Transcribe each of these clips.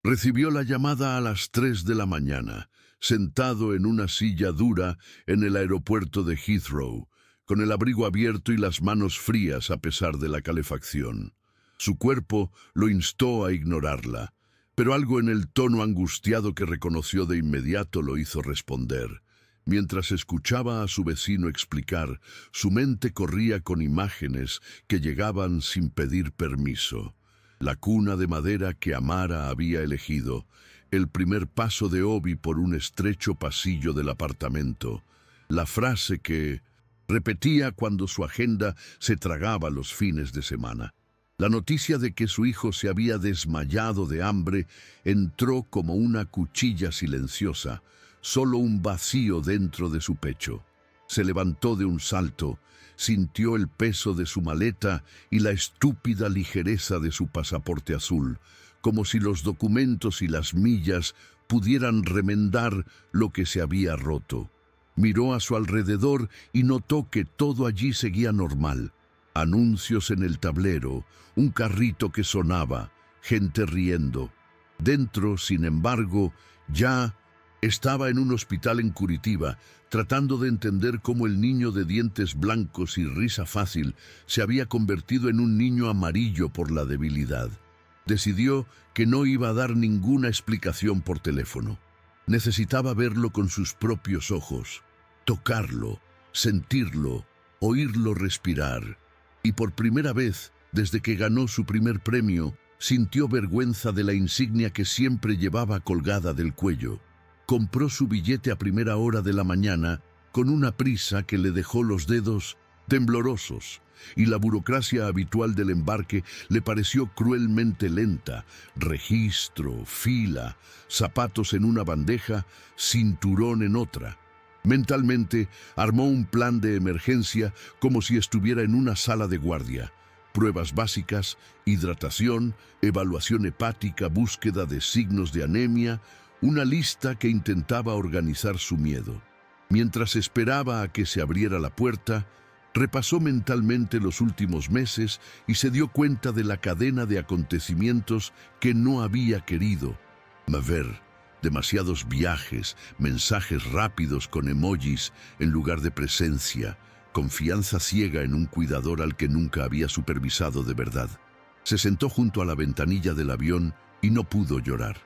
Recibió la llamada a las 3 de la mañana, sentado en una silla dura en el aeropuerto de Heathrow, con el abrigo abierto y las manos frías a pesar de la calefacción. Su cuerpo lo instó a ignorarla, pero algo en el tono angustiado que reconoció de inmediato lo hizo responder. Mientras escuchaba a su vecino explicar, su mente corría con imágenes que llegaban sin pedir permiso. La cuna de madera que Amara había elegido, el primer paso de Obi por un estrecho pasillo del apartamento, la frase que repetía cuando su agenda se tragaba los fines de semana. La noticia de que su hijo se había desmayado de hambre entró como una cuchilla silenciosa, solo un vacío dentro de su pecho. Se levantó de un salto, sintió el peso de su maleta y la estúpida ligereza de su pasaporte azul, como si los documentos y las millas pudieran remendar lo que se había roto. Miró a su alrededor y notó que todo allí seguía normal. Anuncios en el tablero, un carrito que sonaba, gente riendo. Dentro, sin embargo, ya estaba en un hospital en Curitiba, tratando de entender cómo el niño de dientes blancos y risa fácil se había convertido en un niño amarillo por la debilidad. Decidió que no iba a dar ninguna explicación por teléfono. Necesitaba verlo con sus propios ojos, tocarlo, sentirlo, oírlo respirar. Y por primera vez, desde que ganó su primer premio, sintió vergüenza de la insignia que siempre llevaba colgada del cuello. Compró su billete a primera hora de la mañana con una prisa que le dejó los dedos temblorosos, y la burocracia habitual del embarque le pareció cruelmente lenta. Registro, fila, zapatos en una bandeja, cinturón en otra. Mentalmente armó un plan de emergencia como si estuviera en una sala de guardia. Pruebas básicas, hidratación, evaluación hepática, búsqueda de signos de anemia, una lista que intentaba organizar su miedo. Mientras esperaba a que se abriera la puerta, repasó mentalmente los últimos meses y se dio cuenta de la cadena de acontecimientos que no había querido ver. Demasiados viajes, mensajes rápidos con emojis en lugar de presencia, confianza ciega en un cuidador al que nunca había supervisado de verdad. Se sentó junto a la ventanilla del avión y no pudo llorar.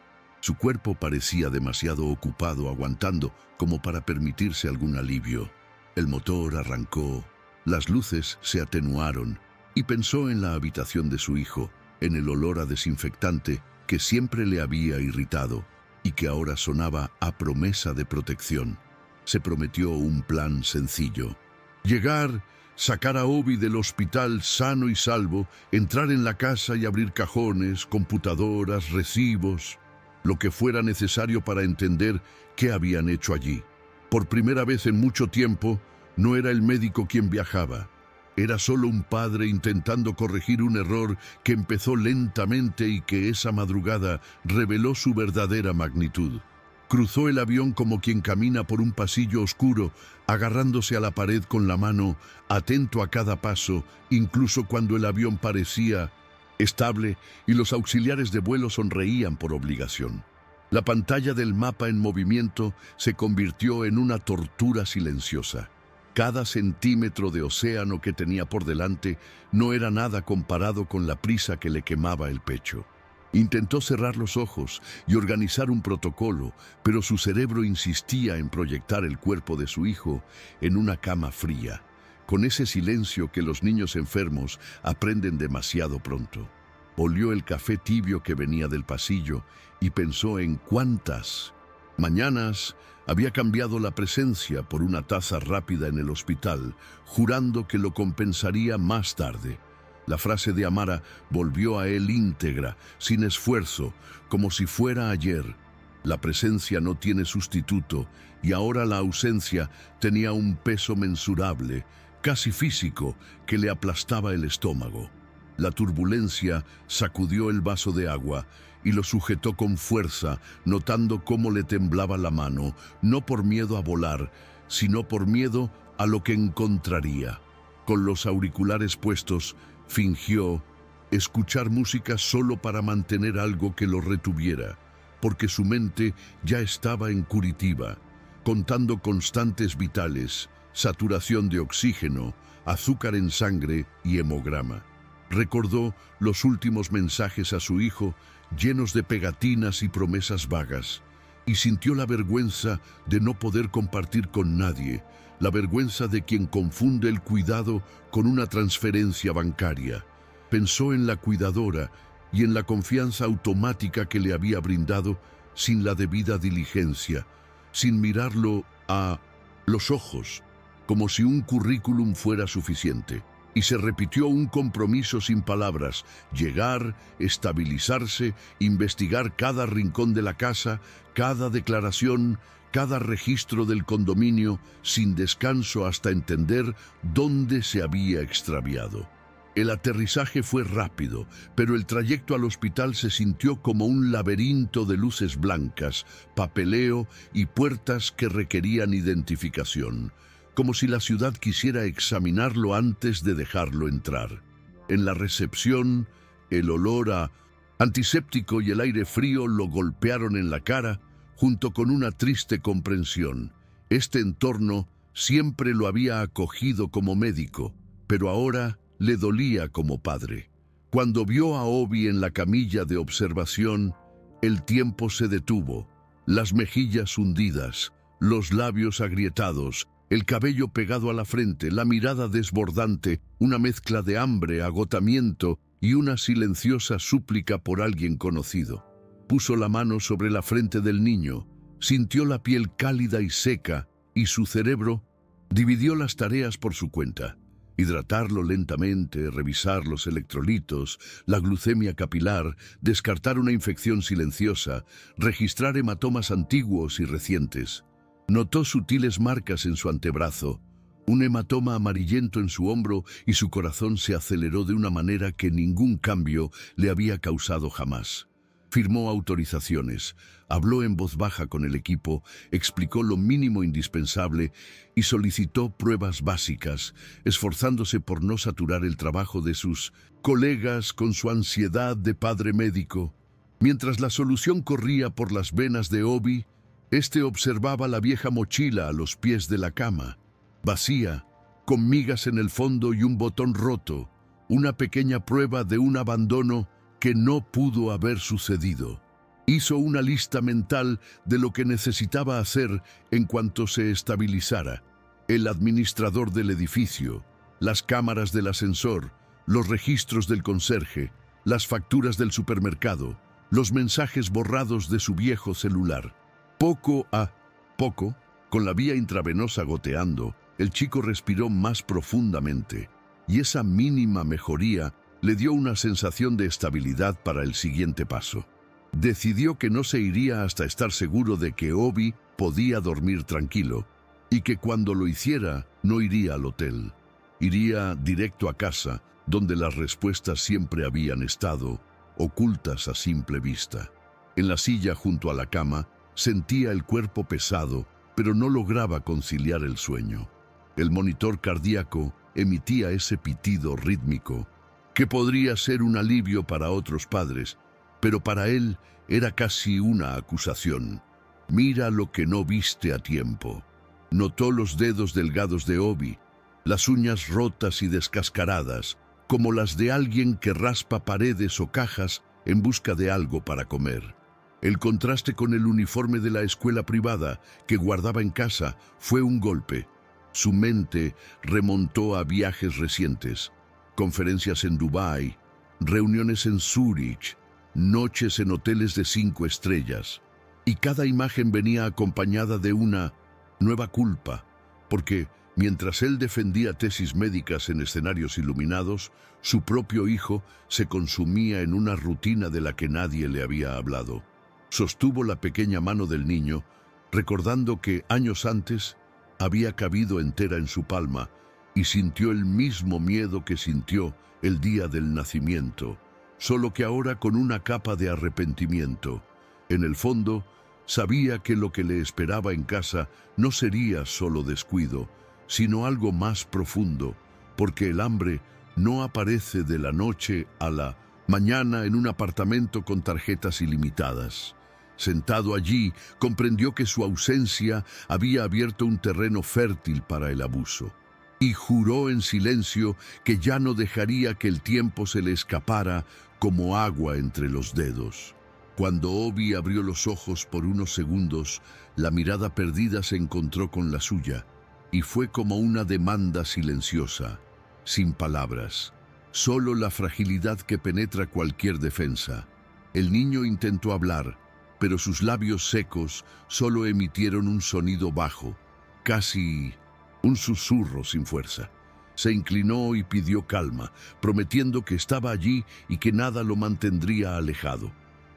Su cuerpo parecía demasiado ocupado aguantando como para permitirse algún alivio. El motor arrancó, las luces se atenuaron y pensó en la habitación de su hijo, en el olor a desinfectante que siempre le había irritado y que ahora sonaba a promesa de protección. Se prometió un plan sencillo: llegar, sacar a Obi del hospital sano y salvo, entrar en la casa y abrir cajones, computadoras, recibos, lo que fuera necesario para entender qué habían hecho allí. Por primera vez en mucho tiempo, no era el médico quien viajaba. Era solo un padre intentando corregir un error que empezó lentamente y que esa madrugada reveló su verdadera magnitud. Cruzó el avión como quien camina por un pasillo oscuro, agarrándose a la pared con la mano, atento a cada paso, incluso cuando el avión parecía estable y los auxiliares de vuelo sonreían por obligación. La pantalla del mapa en movimiento se convirtió en una tortura silenciosa. Cada centímetro de océano que tenía por delante no era nada comparado con la prisa que le quemaba el pecho. Intentó cerrar los ojos y organizar un protocolo, pero su cerebro insistía en proyectar el cuerpo de su hijo en una cama fría, con ese silencio que los niños enfermos aprenden demasiado pronto. Olió el café tibio que venía del pasillo y pensó en cuántas mañanas había cambiado la presencia por una taza rápida en el hospital, jurando que lo compensaría más tarde. La frase de Amara volvió a él íntegra, sin esfuerzo, como si fuera ayer. La presencia no tiene sustituto, y ahora la ausencia tenía un peso mensurable, casi físico, que le aplastaba el estómago. La turbulencia sacudió el vaso de agua y lo sujetó con fuerza, notando cómo le temblaba la mano, no por miedo a volar, sino por miedo a lo que encontraría. Con los auriculares puestos, fingió escuchar música solo para mantener algo que lo retuviera. porque su mente ya estaba en Curitiba, contando constantes vitales, saturación de oxígeno, azúcar en sangre y hemograma. Recordó los últimos mensajes a su hijo, llenos de pegatinas y promesas vagas, y sintió la vergüenza de no poder compartir con nadie, la vergüenza de quien confunde el cuidado con una transferencia bancaria. Pensó en la cuidadora y en la confianza automática que le había brindado sin la debida diligencia, sin mirarlo a los ojos, como si un currículum fuera suficiente. Y se repitió un compromiso sin palabras: llegar, estabilizarse, investigar cada rincón de la casa, cada declaración, cada registro del condominio, sin descanso hasta entender dónde se había extraviado. El aterrizaje fue rápido, pero el trayecto al hospital se sintió como un laberinto de luces blancas, papeleo y puertas que requerían identificación, como si la ciudad quisiera examinarlo antes de dejarlo entrar. En la recepción, el olor a antiséptico y el aire frío lo golpearon en la cara, junto con una triste comprensión. Este entorno siempre lo había acogido como médico, pero ahora le dolía como padre. Cuando vio a Obi en la camilla de observación, el tiempo se detuvo, las mejillas hundidas, los labios agrietados, el cabello pegado a la frente, la mirada desbordante, una mezcla de hambre, agotamiento y una silenciosa súplica por alguien conocido. Puso la mano sobre la frente del niño, sintió la piel cálida y seca, y su cerebro dividió las tareas por su cuenta. Hidratarlo lentamente, revisar los electrolitos, la glucemia capilar, descartar una infección silenciosa, registrar hematomas antiguos y recientes. Notó sutiles marcas en su antebrazo, un hematoma amarillento en su hombro, y su corazón se aceleró de una manera que ningún cambio le había causado jamás. Firmó autorizaciones, habló en voz baja con el equipo, explicó lo mínimo indispensable y solicitó pruebas básicas, esforzándose por no saturar el trabajo de sus colegas con su ansiedad de padre médico. Mientras la solución corría por las venas de Obi, este observaba la vieja mochila a los pies de la cama, vacía, con migas en el fondo y un botón roto, una pequeña prueba de un abandono que no pudo haber sucedido. Hizo una lista mental de lo que necesitaba hacer en cuanto se estabilizara: el administrador del edificio, las cámaras del ascensor, los registros del conserje, las facturas del supermercado, los mensajes borrados de su viejo celular. Poco a poco, con la vía intravenosa goteando, el chico respiró más profundamente, y esa mínima mejoría le dio una sensación de estabilidad para el siguiente paso. Decidió que no se iría hasta estar seguro de que Obi podía dormir tranquilo, y que cuando lo hiciera no iría al hotel. Iría directo a casa, donde las respuestas siempre habían estado ocultas a simple vista. En la silla junto a la cama, sentía el cuerpo pesado, pero no lograba conciliar el sueño. El monitor cardíaco emitía ese pitido rítmico, que podría ser un alivio para otros padres, pero para él era casi una acusación. Mira lo que no viste a tiempo. Notó los dedos delgados de Obi, las uñas rotas y descascaradas, como las de alguien que raspa paredes o cajas en busca de algo para comer. El contraste con el uniforme de la escuela privada que guardaba en casa fue un golpe. Su mente remontó a viajes recientes, conferencias en Dubái, reuniones en Zúrich, noches en hoteles de 5 estrellas. Y cada imagen venía acompañada de una nueva culpa, porque mientras él defendía tesis médicas en escenarios iluminados, su propio hijo se consumía en una rutina de la que nadie le había hablado. Sostuvo la pequeña mano del niño, recordando que años antes había cabido entera en su palma, y sintió el mismo miedo que sintió el día del nacimiento, solo que ahora con una capa de arrepentimiento. En el fondo, sabía que lo que le esperaba en casa no sería solo descuido, sino algo más profundo, porque el hambre no aparece de la noche a la mañana en un apartamento con tarjetas ilimitadas. Sentado allí, comprendió que su ausencia había abierto un terreno fértil para el abuso, y juró en silencio que ya no dejaría que el tiempo se le escapara como agua entre los dedos. Cuando Obi abrió los ojos por unos segundos, la mirada perdida se encontró con la suya, y fue como una demanda silenciosa, sin palabras, solo la fragilidad que penetra cualquier defensa. El niño intentó hablar, pero sus labios secos solo emitieron un sonido bajo, casi un susurro sin fuerza. Se inclinó y pidió calma, prometiendo que estaba allí y que nada lo mantendría alejado.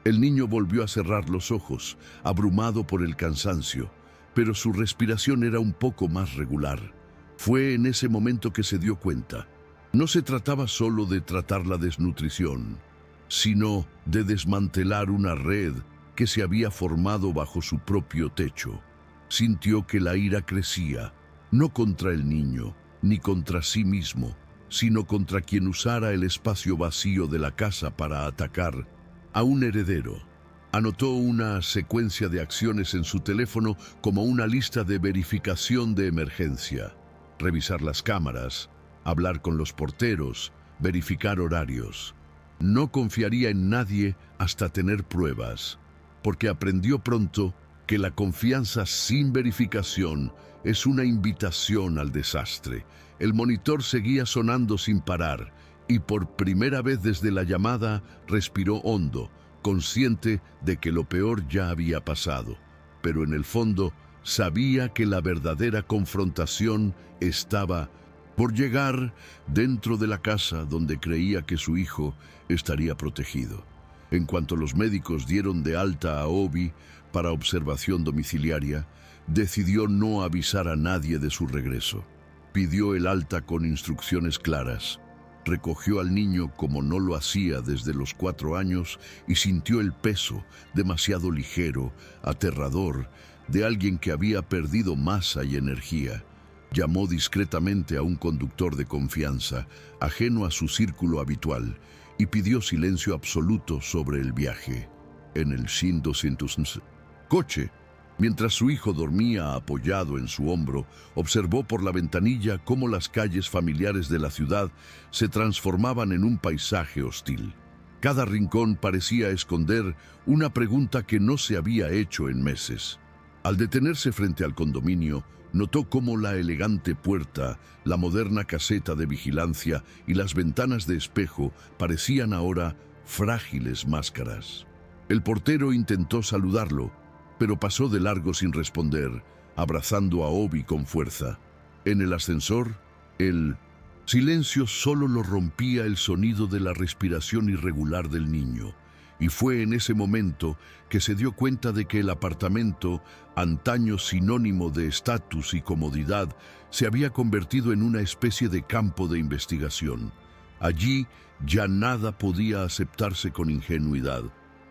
El niño volvió a cerrar los ojos, abrumado por el cansancio, pero su respiración era un poco más regular. Fue en ese momento que se dio cuenta. No se trataba solo de tratar la desnutrición, sino de desmantelar una red que se había formado bajo su propio techo. Sintió que la ira crecía, no contra el niño, ni contra sí mismo, sino contra quien usara el espacio vacío de la casa para atacar a un heredero. Anotó una secuencia de acciones en su teléfono como una lista de verificación de emergencia. Revisar las cámaras, hablar con los porteros, verificar horarios. No confiaría en nadie hasta tener pruebas, porque aprendió pronto que la confianza sin verificación es una invitación al desastre. El monitor seguía sonando sin parar, y por primera vez desde la llamada respiró hondo, consciente de que lo peor ya había pasado. Pero en el fondo sabía que la verdadera confrontación estaba por llegar dentro de la casa donde creía que su hijo estaría protegido. En cuanto los médicos dieron de alta a Obi para observación domiciliaria, decidió no avisar a nadie de su regreso. Pidió el alta con instrucciones claras. Recogió al niño como no lo hacía desde los 4 años y sintió el peso, demasiado ligero, aterrador, de alguien que había perdido masa y energía. Llamó discretamente a un conductor de confianza, ajeno a su círculo habitual, y pidió silencio absoluto sobre el viaje. En el Shin 200 coche, mientras su hijo dormía apoyado en su hombro, observó por la ventanilla cómo las calles familiares de la ciudad se transformaban en un paisaje hostil. Cada rincón parecía esconder una pregunta que no se había hecho en meses. Al detenerse frente al condominio, notó cómo la elegante puerta, la moderna caseta de vigilancia y las ventanas de espejo parecían ahora frágiles máscaras. El portero intentó saludarlo, pero pasó de largo sin responder, abrazando a Obi con fuerza. En el ascensor, el silencio solo lo rompía el sonido de la respiración irregular del niño. Y fue en ese momento que se dio cuenta de que el apartamento, antaño sinónimo de estatus y comodidad, se había convertido en una especie de campo de investigación. Allí ya nada podía aceptarse con ingenuidad.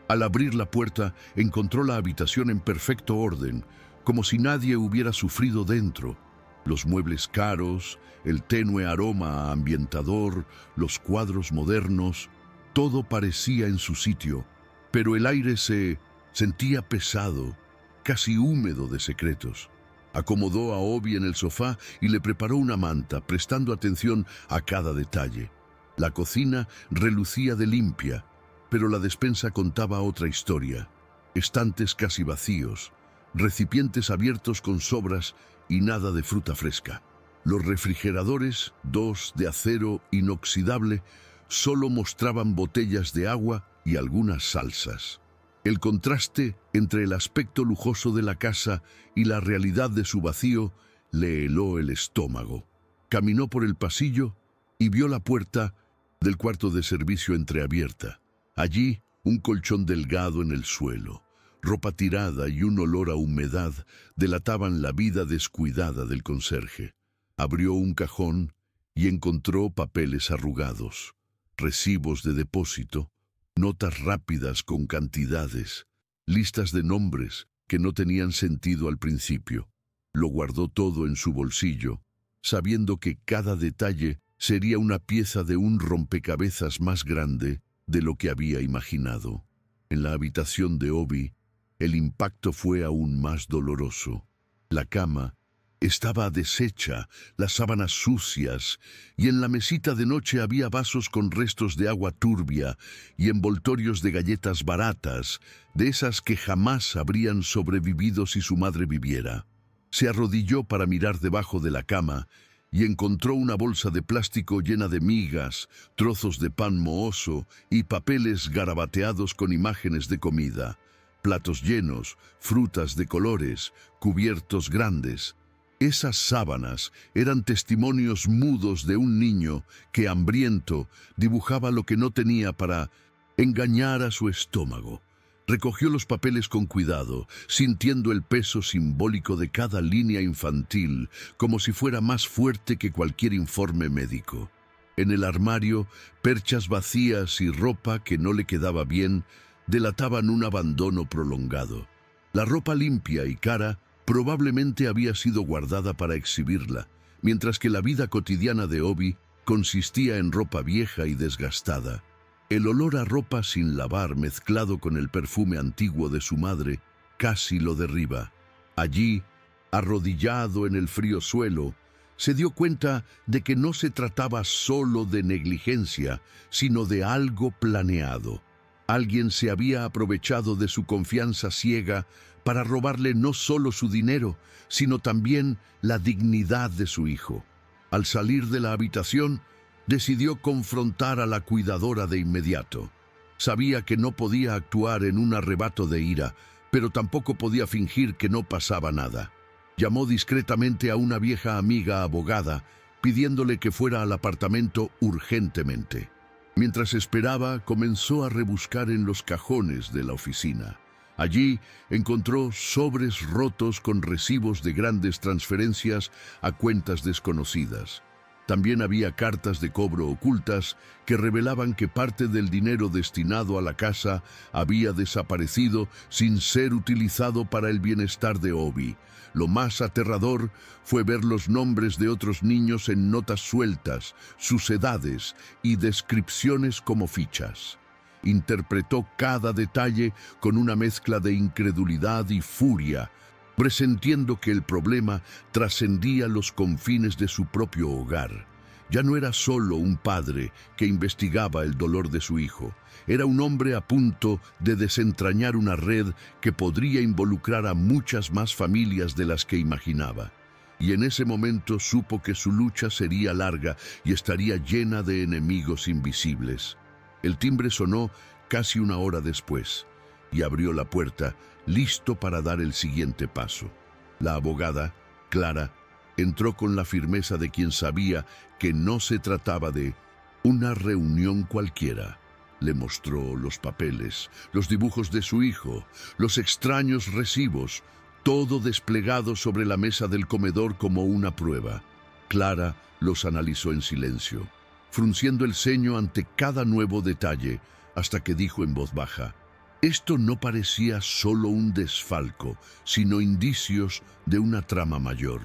Al abrir la puerta, encontró la habitación en perfecto orden, como si nadie hubiera sufrido dentro. Los muebles caros, el tenue aroma ambientador, los cuadros modernos, todo parecía en su sitio, pero el aire se sentía pesado, casi húmedo de secretos. Acomodó a Obi en el sofá y le preparó una manta, prestando atención a cada detalle. La cocina relucía de limpia, pero la despensa contaba otra historia. Estantes casi vacíos, recipientes abiertos con sobras y nada de fruta fresca. Los refrigeradores, 2 de acero inoxidable, solo mostraban botellas de agua y algunas salsas. El contraste entre el aspecto lujoso de la casa y la realidad de su vacío le heló el estómago. Caminó por el pasillo y vio la puerta del cuarto de servicio entreabierta. Allí, un colchón delgado en el suelo, ropa tirada y un olor a humedad delataban la vida descuidada del conserje. Abrió un cajón y encontró papeles arrugados, recibos de depósito, notas rápidas con cantidades, listas de nombres que no tenían sentido al principio. Lo guardó todo en su bolsillo, sabiendo que cada detalle sería una pieza de un rompecabezas más grande de lo que había imaginado. En la habitación de Obi, El impacto fue aún más doloroso. La cama estaba deshecha, las sábanas sucias, y en la mesita de noche había vasos con restos de agua turbia y envoltorios de galletas baratas, de esas que jamás habrían sobrevivido si su madre viviera. Se arrodilló para mirar debajo de la cama y encontró una bolsa de plástico llena de migas, trozos de pan mohoso y papeles garabateados con imágenes de comida, platos llenos, frutas de colores, cubiertos grandes. Esas sábanas eran testimonios mudos de un niño que, hambriento, dibujaba lo que no tenía para engañar a su estómago. Recogió los papeles con cuidado, sintiendo el peso simbólico de cada línea infantil, como si fuera más fuerte que cualquier informe médico. En el armario, perchas vacías y ropa que no le quedaba bien delataban un abandono prolongado. La ropa limpia y cara probablemente había sido guardada para exhibirla, mientras que la vida cotidiana de Obi consistía en ropa vieja y desgastada. El olor a ropa sin lavar mezclado con el perfume antiguo de su madre casi lo derriba. Allí, arrodillado en el frío suelo, se dio cuenta de que no se trataba solo de negligencia, sino de algo planeado. Alguien se había aprovechado de su confianza ciega para robarle no solo su dinero, sino también la dignidad de su hijo. Al salir de la habitación, decidió confrontar a la cuidadora de inmediato. Sabía que no podía actuar en un arrebato de ira, pero tampoco podía fingir que no pasaba nada. Llamó discretamente a una vieja amiga abogada, pidiéndole que fuera al apartamento urgentemente. Mientras esperaba, comenzó a rebuscar en los cajones de la oficina. Allí encontró sobres rotos con recibos de grandes transferencias a cuentas desconocidas. También había cartas de cobro ocultas que revelaban que parte del dinero destinado a la casa había desaparecido sin ser utilizado para el bienestar de Obi. Lo más aterrador fue ver los nombres de otros niños en notas sueltas, sus edades y descripciones como fichas. Interpretó cada detalle con una mezcla de incredulidad y furia, presentiendo que el problema trascendía los confines de su propio hogar. Ya no era solo un padre que investigaba el dolor de su hijo, era un hombre a punto de desentrañar una red que podría involucrar a muchas más familias de las que imaginaba. Y en ese momento supo que su lucha sería larga y estaría llena de enemigos invisibles. El timbre sonó casi una hora después y abrió la puerta, listo para dar el siguiente paso. La abogada, Clara, entró con la firmeza de quien sabía que no se trataba de una reunión cualquiera. Le mostró los papeles, los dibujos de su hijo, los extraños recibos, todo desplegado sobre la mesa del comedor como una prueba. Clara los analizó en silencio, frunciendo el ceño ante cada nuevo detalle, hasta que dijo en voz baja: esto no parecía solo un desfalco, sino indicios de una trama mayor.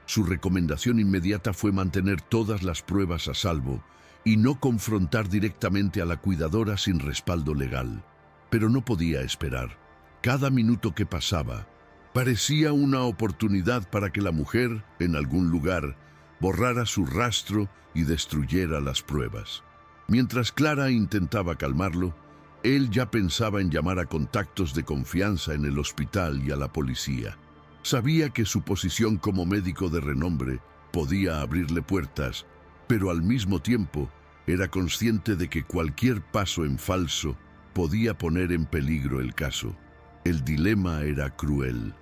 Su recomendación inmediata fue mantener todas las pruebas a salvo y no confrontar directamente a la cuidadora sin respaldo legal. Pero no podía esperar. Cada minuto que pasaba parecía una oportunidad para que la mujer, en algún lugar, borrara su rastro y destruyera las pruebas. Mientras Clara intentaba calmarlo, él ya pensaba en llamar a contactos de confianza en el hospital y a la policía. Sabía que su posición como médico de renombre podía abrirle puertas, pero al mismo tiempo era consciente de que cualquier paso en falso podía poner en peligro el caso. El dilema era cruel: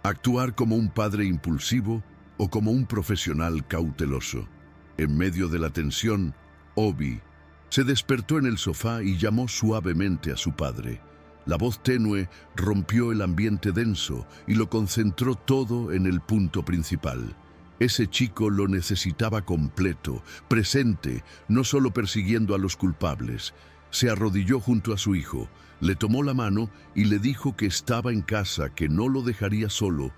actuar como un padre impulsivo o como un profesional cauteloso. En medio de la tensión, Obi se despertó en el sofá y llamó suavemente a su padre. La voz tenue rompió el ambiente denso y lo concentró todo en el punto principal. Ese chico lo necesitaba completo, presente, no solo persiguiendo a los culpables. Se arrodilló junto a su hijo, le tomó la mano y le dijo que estaba en casa, que no lo dejaría solo,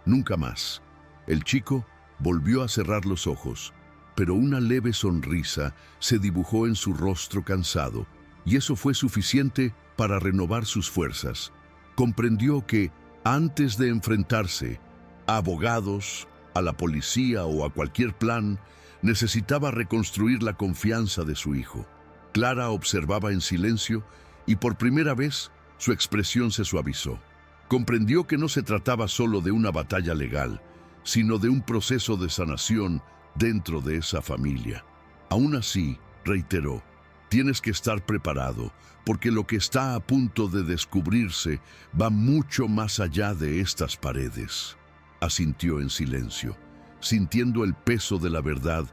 nunca más. El chico volvió a cerrar los ojos, pero una leve sonrisa se dibujó en su rostro cansado, y eso fue suficiente para renovar sus fuerzas. Comprendió que, antes de enfrentarse a abogados, a la policía o a cualquier plan, necesitaba reconstruir la confianza de su hijo. Clara observaba en silencio y por primera vez su expresión se suavizó. Comprendió que no se trataba solo de una batalla legal, sino de un proceso de sanación dentro de esa familia. Aún así, reiteró, tienes que estar preparado, porque lo que está a punto de descubrirse va mucho más allá de estas paredes. Asintió en silencio, sintiendo el peso de la verdad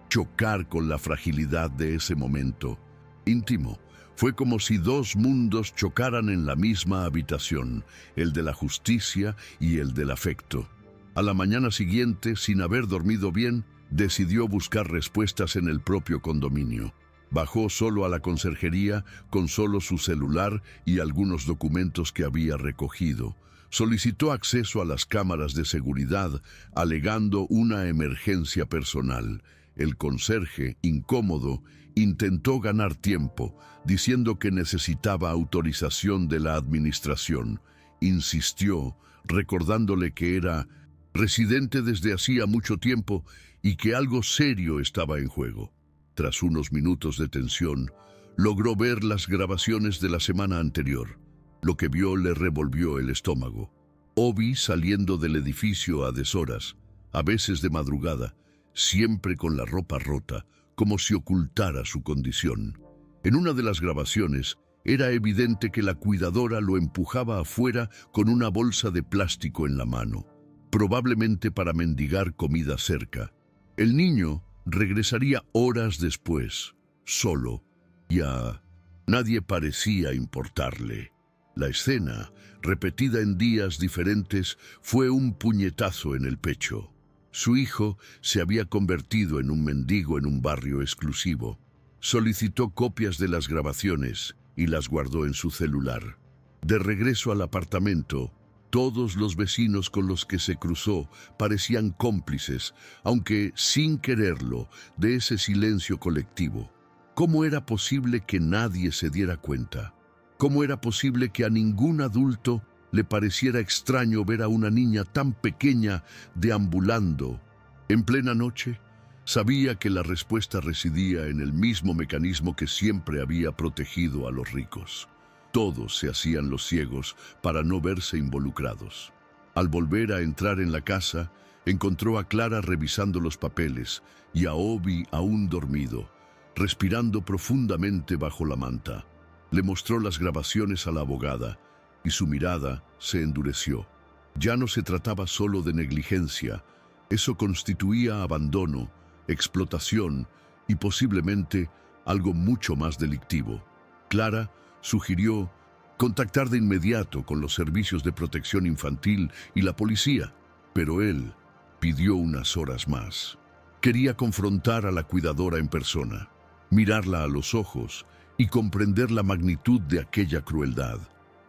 chocar con la fragilidad de ese momento íntimo. Fue como si dos mundos chocaran en la misma habitación, el de la justicia y el del afecto. A la mañana siguiente, sin haber dormido bien, decidió buscar respuestas en el propio condominio. Bajó solo a la conserjería con solo su celular y algunos documentos que había recogido. Solicitó acceso a las cámaras de seguridad, alegando una emergencia personal. El conserje, incómodo, intentó ganar tiempo, diciendo que necesitaba autorización de la administración. Insistió, recordándole que era residente desde hacía mucho tiempo y que algo serio estaba en juego. Tras unos minutos de tensión, logró ver las grabaciones de la semana anterior. Lo que vio le revolvió el estómago. Obi saliendo del edificio a deshoras, a veces de madrugada, siempre con la ropa rota, como si ocultara su condición. En una de las grabaciones, era evidente que la cuidadora lo empujaba afuera con una bolsa de plástico en la mano, probablemente para mendigar comida cerca. El niño regresaría horas después, solo, y a nadie parecía importarle. La escena, repetida en días diferentes, fue un puñetazo en el pecho. Su hijo se había convertido en un mendigo en un barrio exclusivo. Solicitó copias de las grabaciones y las guardó en su celular. De regreso al apartamento, todos los vecinos con los que se cruzó parecían cómplices, aunque sin quererlo, de ese silencio colectivo. ¿Cómo era posible que nadie se diera cuenta? ¿Cómo era posible que a ningún adulto le pareciera extraño ver a una niña tan pequeña deambulando? En plena noche, sabía que la respuesta residía en el mismo mecanismo que siempre había protegido a los ricos. Todos se hacían los ciegos para no verse involucrados. Al volver a entrar en la casa, encontró a Clara revisando los papeles y a Obi aún dormido, respirando profundamente bajo la manta. Le mostró las grabaciones a la abogada y su mirada se endureció. Ya no se trataba solo de negligencia, eso constituía abandono, explotación y posiblemente algo mucho más delictivo. Clara sugirió contactar de inmediato con los servicios de protección infantil y la policía, pero él pidió unas horas más. Quería confrontar a la cuidadora en persona, mirarla a los ojos y comprender la magnitud de aquella crueldad.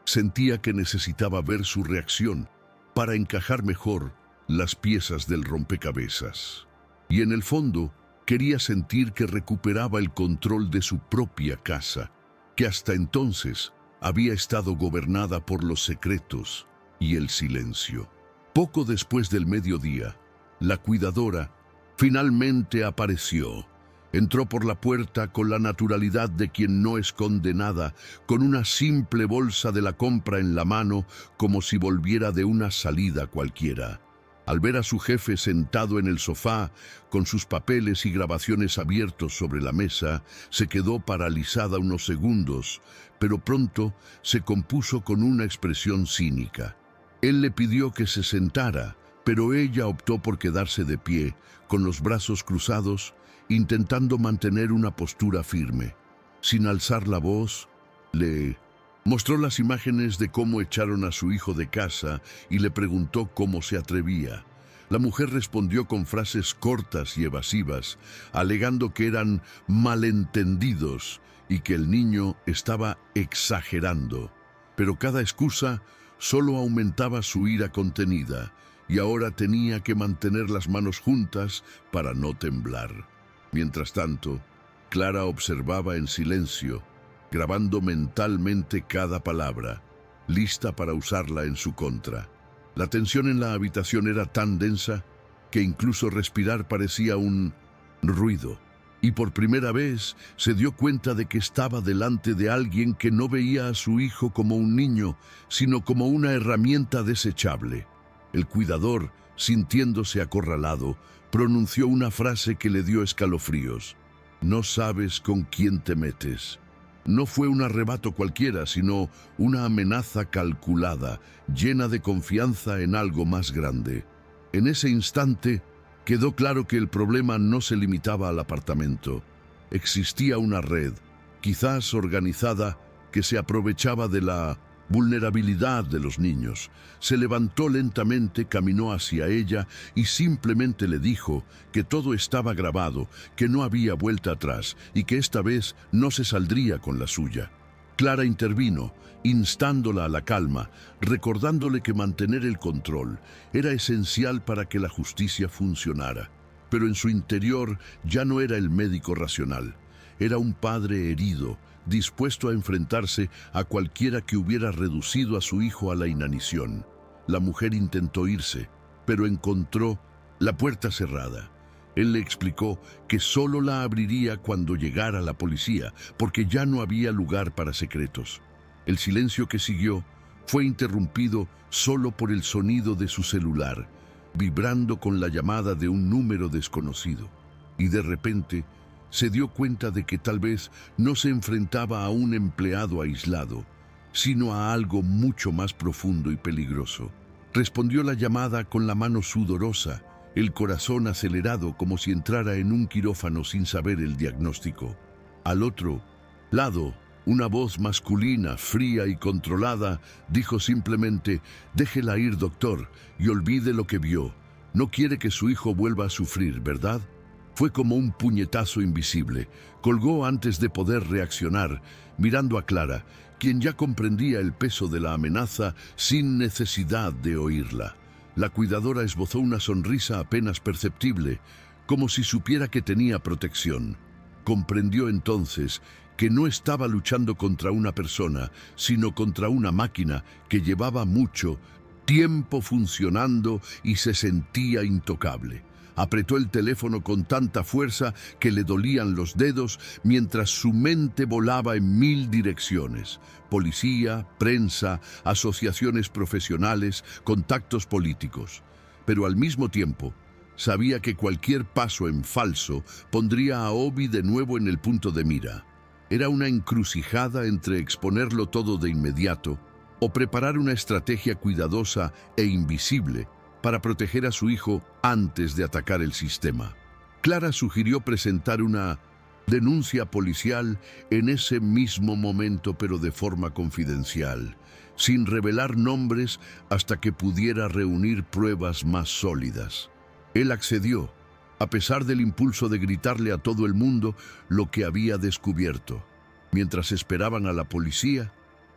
Sentía que necesitaba ver su reacción para encajar mejor las piezas del rompecabezas. Y en el fondo, quería sentir que recuperaba el control de su propia casa, que hasta entonces había estado gobernada por los secretos y el silencio. Poco después del mediodía, la cuidadora finalmente apareció. Entró por la puerta con la naturalidad de quien no esconde nada, con una simple bolsa de la compra en la mano, como si volviera de una salida cualquiera. Al ver a su jefe sentado en el sofá, con sus papeles y grabaciones abiertos sobre la mesa, se quedó paralizada unos segundos, pero pronto se compuso con una expresión cínica. Él le pidió que se sentara, pero ella optó por quedarse de pie, con los brazos cruzados, intentando mantener una postura firme. Sin alzar la voz, le mostró las imágenes de cómo echaron a su hijo de casa y le preguntó cómo se atrevía. La mujer respondió con frases cortas y evasivas, alegando que eran malentendidos y que el niño estaba exagerando. Pero cada excusa solo aumentaba su ira contenida, y ahora tenía que mantener las manos juntas para no temblar. Mientras tanto, Clara observaba en silencio, grabando mentalmente cada palabra. lista para usarla en su contra. La tensión en la habitación era tan densa que incluso respirar parecía un ruido. Y por primera vez se dio cuenta de que estaba delante de alguien que no veía a su hijo como un niño, sino como una herramienta desechable. El cuidador, sintiéndose acorralado, pronunció una frase que le dio escalofríos. «No sabes con quién te metes». No fue un arrebato cualquiera, sino una amenaza calculada, llena de confianza en algo más grande. En ese instante, quedó claro que el problema no se limitaba al apartamento. Existía una red, quizás organizada, que se aprovechaba de la vulnerabilidad de los niños. Se levantó lentamente, caminó hacia ella y simplemente le dijo que todo estaba grabado, que no había vuelta atrás y que esta vez no se saldría con la suya. Clara intervino, instándola a la calma, recordándole que mantener el control era esencial para que la justicia funcionara. Pero en su interior ya no era el médico racional. Era un padre herido, dispuesto a enfrentarse a cualquiera que hubiera reducido a su hijo a la inanición. La mujer intentó irse, pero encontró la puerta cerrada. Él le explicó que solo la abriría cuando llegara la policía, porque ya no había lugar para secretos. El silencio que siguió fue interrumpido solo por el sonido de su celular, vibrando con la llamada de un número desconocido. Y de repente se dio cuenta de que tal vez no se enfrentaba a un empleado aislado, sino a algo mucho más profundo y peligroso. Respondió la llamada con la mano sudorosa, el corazón acelerado como si entrara en un quirófano sin saber el diagnóstico. Al otro lado, una voz masculina, fría y controlada, dijo simplemente: «Déjela ir, doctor, y olvide lo que vio. No quiere que su hijo vuelva a sufrir, ¿verdad?». Fue como un puñetazo invisible. Colgó antes de poder reaccionar, mirando a Clara, quien ya comprendía el peso de la amenaza sin necesidad de oírla. La cuidadora esbozó una sonrisa apenas perceptible, como si supiera que tenía protección. Comprendió entonces que no estaba luchando contra una persona, sino contra una máquina que llevaba mucho tiempo funcionando y se sentía intocable. Apretó el teléfono con tanta fuerza que le dolían los dedos mientras su mente volaba en 1000 direcciones. Policía, prensa, asociaciones profesionales, contactos políticos. Pero al mismo tiempo, sabía que cualquier paso en falso pondría a Obi de nuevo en el punto de mira. Era una encrucijada entre exponerlo todo de inmediato o preparar una estrategia cuidadosa e invisible para proteger a su hijo antes de atacar el sistema. Clara sugirió presentar una denuncia policial en ese mismo momento, pero de forma confidencial, sin revelar nombres hasta que pudiera reunir pruebas más sólidas. Él accedió, a pesar del impulso de gritarle a todo el mundo lo que había descubierto. Mientras esperaban a la policía,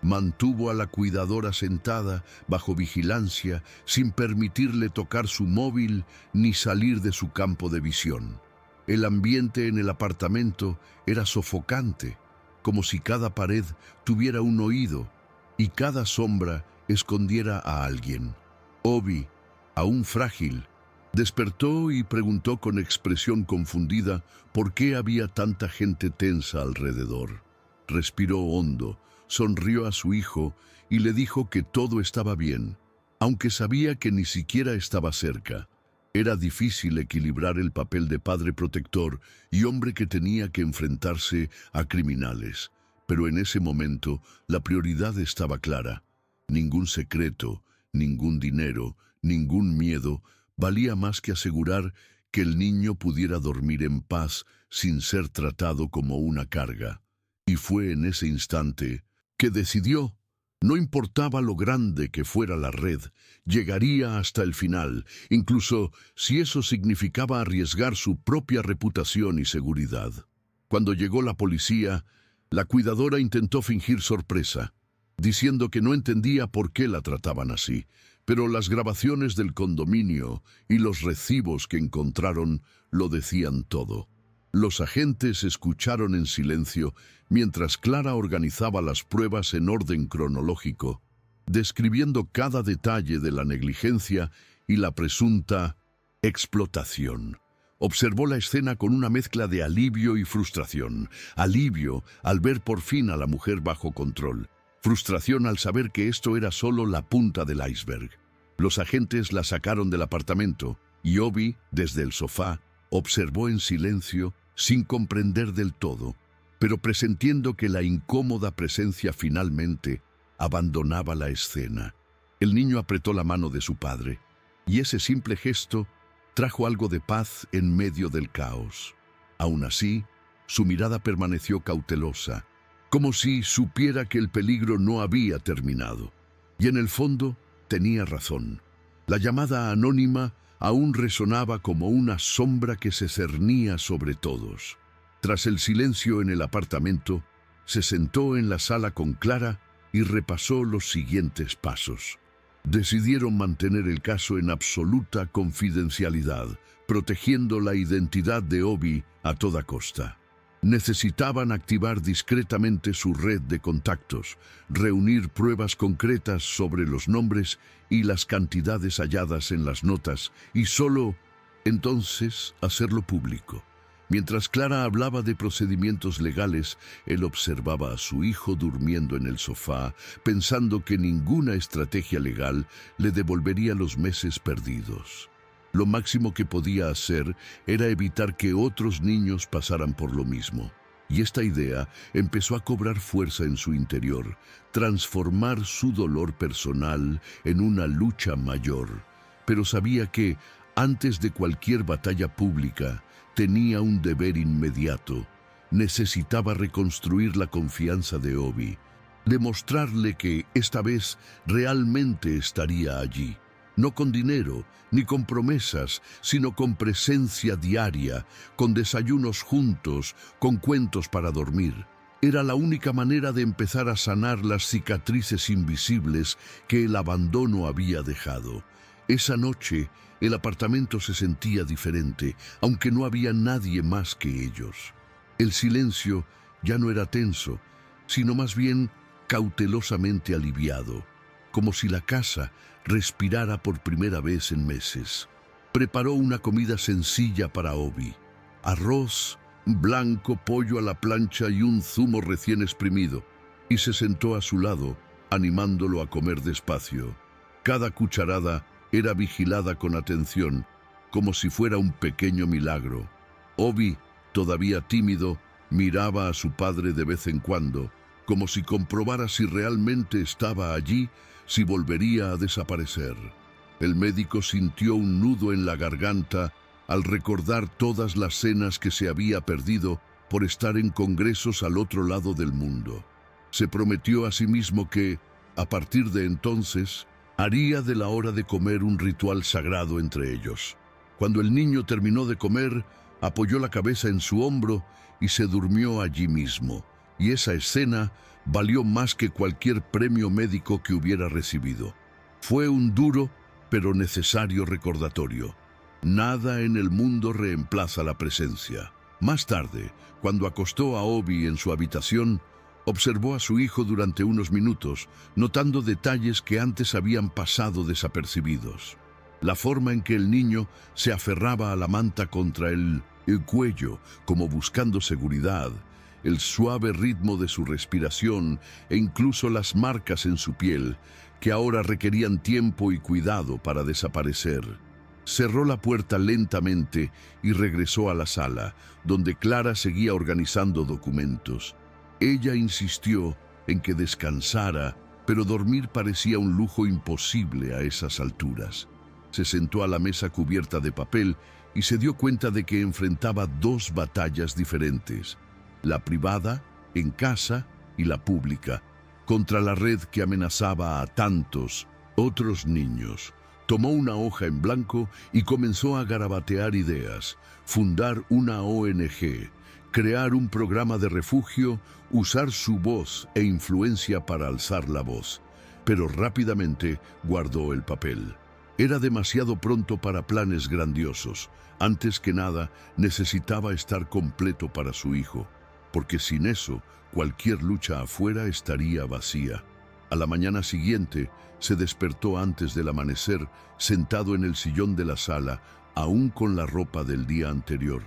mantuvo a la cuidadora sentada bajo vigilancia sin permitirle tocar su móvil ni salir de su campo de visión. El ambiente en el apartamento era sofocante, como si cada pared tuviera un oído y cada sombra escondiera a alguien. Obi, aún frágil, despertó y preguntó con expresión confundida por qué había tanta gente tensa alrededor. Respiró hondo, sonrió a su hijo y le dijo que todo estaba bien, aunque sabía que ni siquiera estaba cerca. Era difícil equilibrar el papel de padre protector y hombre que tenía que enfrentarse a criminales. Pero en ese momento la prioridad estaba clara. Ningún secreto, ningún dinero, ningún miedo valía más que asegurar que el niño pudiera dormir en paz sin ser tratado como una carga. Y fue en ese instante que decidió, no importaba lo grande que fuera la red, llegaría hasta el final, incluso si eso significaba arriesgar su propia reputación y seguridad. Cuando llegó la policía, la cuidadora intentó fingir sorpresa, diciendo que no entendía por qué la trataban así, pero las grabaciones del condominio y los recibos que encontraron lo decían todo. Los agentes escucharon en silencio mientras Clara organizaba las pruebas en orden cronológico. describiendo cada detalle de la negligencia y la presunta explotación. Observó la escena con una mezcla de alivio y frustración. Alivio al ver por fin a la mujer bajo control. Frustración al saber que esto era solo la punta del iceberg. Los agentes la sacaron del apartamento y Obi, desde el sofá, observó en silencio, sin comprender del todo, pero presentiendo que la incómoda presencia finalmente abandonaba la escena. El niño apretó la mano de su padre, y ese simple gesto trajo algo de paz en medio del caos. Aún así, su mirada permaneció cautelosa, como si supiera que el peligro no había terminado. Y en el fondo, tenía razón. La llamada anónima aún resonaba como una sombra que se cernía sobre todos. Tras el silencio en el apartamento, se sentó en la sala con Clara y repasó los siguientes pasos. Decidieron mantener el caso en absoluta confidencialidad, protegiendo la identidad de Obi a toda costa. Necesitaban activar discretamente su red de contactos, reunir pruebas concretas sobre los nombres y las cantidades halladas en las notas, y solo entonces hacerlo público. Mientras Clara hablaba de procedimientos legales, él observaba a su hijo durmiendo en el sofá, pensando que ninguna estrategia legal le devolvería los meses perdidos. Lo máximo que podía hacer era evitar que otros niños pasaran por lo mismo. Y esta idea empezó a cobrar fuerza en su interior, transformar su dolor personal en una lucha mayor. Pero sabía que, antes de cualquier batalla pública, tenía un deber inmediato. Necesitaba reconstruir la confianza de Obi, demostrarle que esta vez realmente estaría allí. No con dinero, ni con promesas, sino con presencia diaria, con desayunos juntos, con cuentos para dormir. Era la única manera de empezar a sanar las cicatrices invisibles que el abandono había dejado. Esa noche, el apartamento se sentía diferente, aunque no había nadie más que ellos. El silencio ya no era tenso, sino más bien cautelosamente aliviado, como si la casa respirara por primera vez en meses. Preparó una comida sencilla para Obi: arroz blanco, pollo a la plancha y un zumo recién exprimido, y se sentó a su lado, animándolo a comer despacio. Cada cucharada era vigilada con atención, como si fuera un pequeño milagro. Obi, todavía tímido, miraba a su padre de vez en cuando, como si comprobara si realmente estaba allí, si volvería a desaparecer. El médico sintió un nudo en la garganta al recordar todas las cenas que se había perdido por estar en congresos al otro lado del mundo. Se prometió a sí mismo que, a partir de entonces, haría de la hora de comer un ritual sagrado entre ellos. Cuando el niño terminó de comer, apoyó la cabeza en su hombro y se durmió allí mismo. Y esa escena valió más que cualquier premio médico que hubiera recibido. Fue un duro pero necesario recordatorio. Nada en el mundo reemplaza la presencia. Más tarde, cuando acostó a Obi en su habitación, observó a su hijo durante unos minutos, notando detalles que antes habían pasado desapercibidos. La forma en que el niño se aferraba a la manta contra el cuello, como buscando seguridad, el suave ritmo de su respiración e incluso las marcas en su piel, que ahora requerían tiempo y cuidado para desaparecer. Cerró la puerta lentamente y regresó a la sala, donde Clara seguía organizando documentos. Ella insistió en que descansara, pero dormir parecía un lujo imposible a esas alturas. Se sentó a la mesa cubierta de papel y se dio cuenta de que enfrentaba dos batallas diferentes: la privada, en casa, y la pública, contra la red que amenazaba a tantos otros niños. Tomó una hoja en blanco y comenzó a garabatear ideas: fundar una ONG, crear un programa de refugio, usar su voz e influencia para alzar la voz. Pero rápidamente guardó el papel. Era demasiado pronto para planes grandiosos. Antes que nada, necesitaba estar completo para su hijo, porque sin eso, cualquier lucha afuera estaría vacía. A la mañana siguiente, se despertó antes del amanecer, sentado en el sillón de la sala, aún con la ropa del día anterior.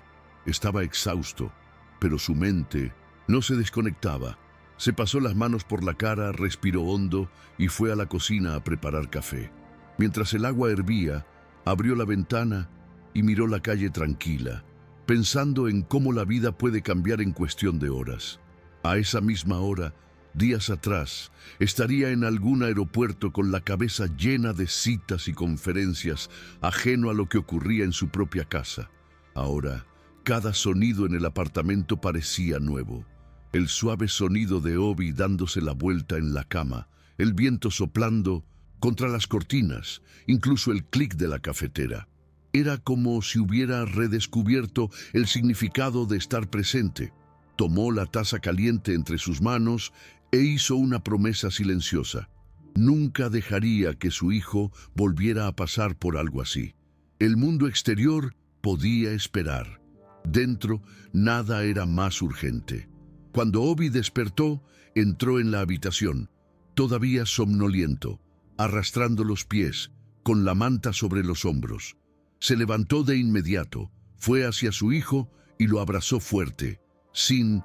Estaba exhausto, pero su mente no se desconectaba. Se pasó las manos por la cara, respiró hondo y fue a la cocina a preparar café. Mientras el agua hervía, abrió la ventana y miró la calle tranquila, pensando en cómo la vida puede cambiar en cuestión de horas. A esa misma hora, días atrás, estaría en algún aeropuerto con la cabeza llena de citas y conferencias, ajeno a lo que ocurría en su propia casa. Ahora, cada sonido en el apartamento parecía nuevo. El suave sonido de Obi dándose la vuelta en la cama, el viento soplando contra las cortinas, incluso el clic de la cafetera. Era como si hubiera redescubierto el significado de estar presente. Tomó la taza caliente entre sus manos e hizo una promesa silenciosa. Nunca dejaría que su hijo volviera a pasar por algo así. El mundo exterior podía esperar. Dentro, nada era más urgente. Cuando Obi despertó, entró en la habitación, todavía somnoliento, arrastrando los pies, con la manta sobre los hombros. Se levantó de inmediato, fue hacia su hijo y lo abrazó fuerte, sin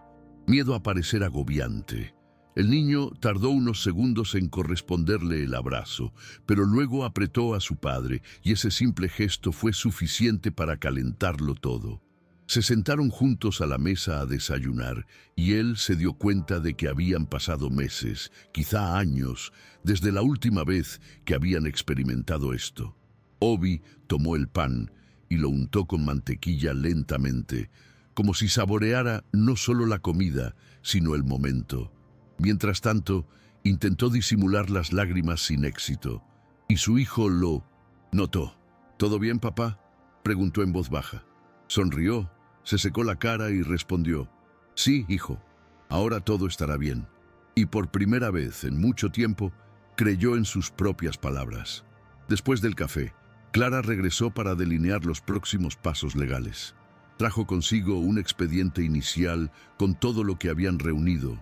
miedo a parecer agobiante. El niño tardó unos segundos en corresponderle el abrazo, pero luego apretó a su padre y ese simple gesto fue suficiente para calentarlo todo. Se sentaron juntos a la mesa a desayunar y él se dio cuenta de que habían pasado meses, quizá años, desde la última vez que habían experimentado esto. Obi tomó el pan y lo untó con mantequilla lentamente, como si saboreara no solo la comida, sino el momento. Mientras tanto, intentó disimular las lágrimas sin éxito, y su hijo lo notó. ¿Todo bien, papá?, preguntó en voz baja. Sonrió, se secó la cara y respondió, «Sí, hijo, ahora todo estará bien». Y por primera vez en mucho tiempo, creyó en sus propias palabras. Después del café, Clara regresó para delinear los próximos pasos legales. Trajo consigo un expediente inicial con todo lo que habían reunido: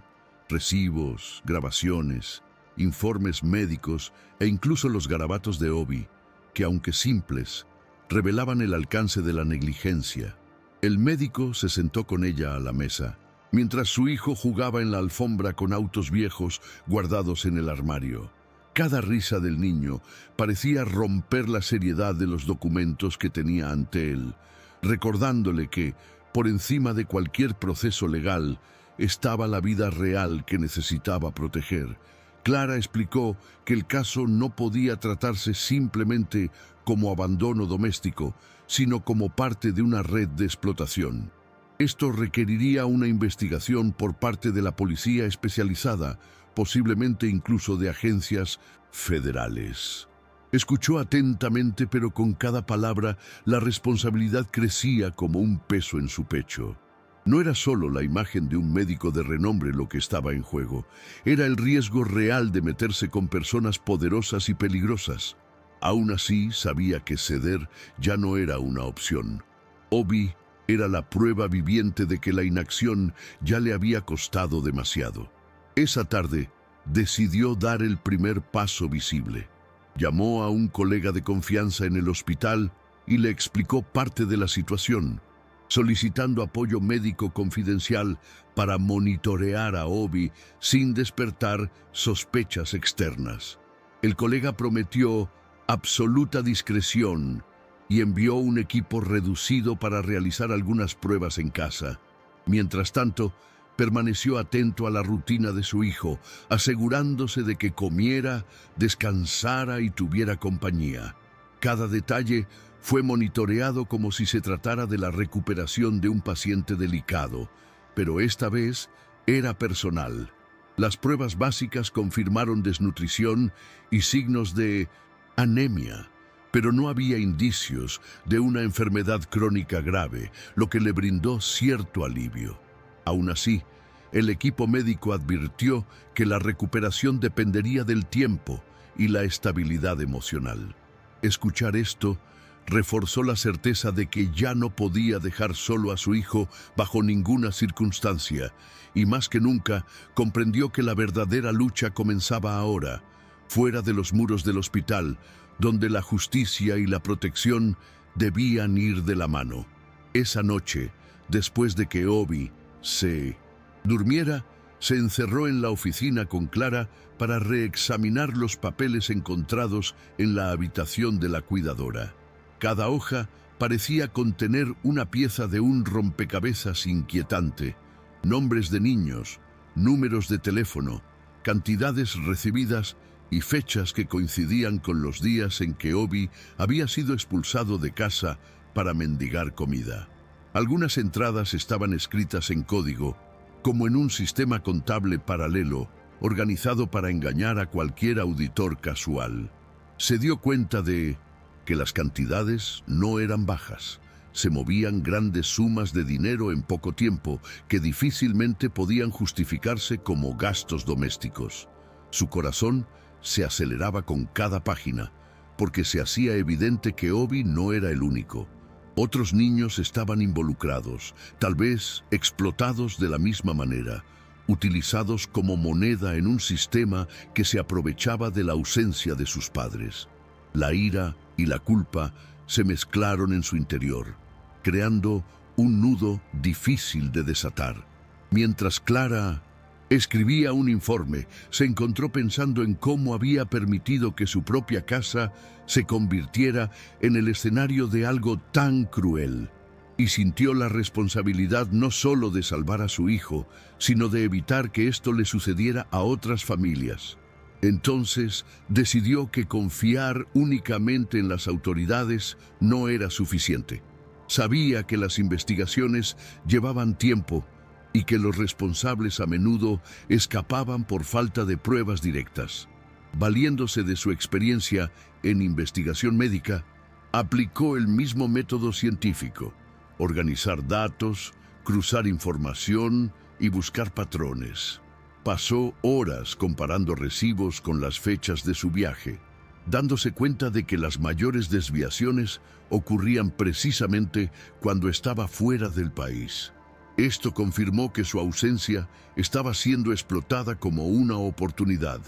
recibos, grabaciones, informes médicos e incluso los garabatos de Obi, que aunque simples, revelaban el alcance de la negligencia. El médico se sentó con ella a la mesa, mientras su hijo jugaba en la alfombra con autos viejos guardados en el armario. Cada risa del niño parecía romper la seriedad de los documentos que tenía ante él, recordándole que, por encima de cualquier proceso legal, estaba la vida real que necesitaba proteger. Clara explicó que el caso no podía tratarse simplemente como abandono doméstico, sino como parte de una red de explotación. Esto requeriría una investigación por parte de la policía especializada, posiblemente incluso de agencias federales. Escuchó atentamente, pero con cada palabra la responsabilidad crecía como un peso en su pecho. No era solo la imagen de un médico de renombre lo que estaba en juego, era el riesgo real de meterse con personas poderosas y peligrosas. Aún así, sabía que ceder ya no era una opción. Obi era la prueba viviente de que la inacción ya le había costado demasiado. Esa tarde, decidió dar el primer paso visible. Llamó a un colega de confianza en el hospital y le explicó parte de la situación, solicitando apoyo médico confidencial para monitorear a Obi sin despertar sospechas externas. El colega prometió absoluta discreción y envió un equipo reducido para realizar algunas pruebas en casa. Mientras tanto, permaneció atento a la rutina de su hijo, asegurándose de que comiera, descansara y tuviera compañía. Cada detalle fue monitoreado como si se tratara de la recuperación de un paciente delicado, pero esta vez era personal. Las pruebas básicas confirmaron desnutrición y signos de anemia, pero no había indicios de una enfermedad crónica grave, lo que le brindó cierto alivio. Aún así, el equipo médico advirtió que la recuperación dependería del tiempo y la estabilidad emocional. Escuchar esto reforzó la certeza de que ya no podía dejar solo a su hijo bajo ninguna circunstancia, y más que nunca comprendió que la verdadera lucha comenzaba ahora, fuera de los muros del hospital, donde la justicia y la protección debían ir de la mano. Esa noche, después de que Obi se durmiera, se encerró en la oficina con Clara para reexaminar los papeles encontrados en la habitación de la cuidadora. Cada hoja parecía contener una pieza de un rompecabezas inquietante: nombres de niños, números de teléfono, cantidades recibidas y fechas que coincidían con los días en que Obi había sido expulsado de casa para mendigar comida. Algunas entradas estaban escritas en código, como en un sistema contable paralelo, organizado para engañar a cualquier auditor casual. Se dio cuenta de que las cantidades no eran bajas. Se movían grandes sumas de dinero en poco tiempo que difícilmente podían justificarse como gastos domésticos. Su corazón se aceleraba con cada página, porque se hacía evidente que Obi no era el único. Otros niños estaban involucrados, tal vez explotados de la misma manera, utilizados como moneda en un sistema que se aprovechaba de la ausencia de sus padres. La ira y la culpa se mezclaron en su interior, creando un nudo difícil de desatar. Mientras Clara escribía un informe, se encontró pensando en cómo había permitido que su propia casa se convirtiera en el escenario de algo tan cruel, y sintió la responsabilidad no solo de salvar a su hijo, sino de evitar que esto le sucediera a otras familias. Entonces decidió que confiar únicamente en las autoridades no era suficiente. Sabía que las investigaciones llevaban tiempo y que los responsables a menudo escapaban por falta de pruebas directas. Valiéndose de su experiencia en investigación médica, aplicó el mismo método científico: organizar datos, cruzar información y buscar patrones. Pasó horas comparando recibos con las fechas de su viaje, dándose cuenta de que las mayores desviaciones ocurrían precisamente cuando estaba fuera del país. Esto confirmó que su ausencia estaba siendo explotada como una oportunidad.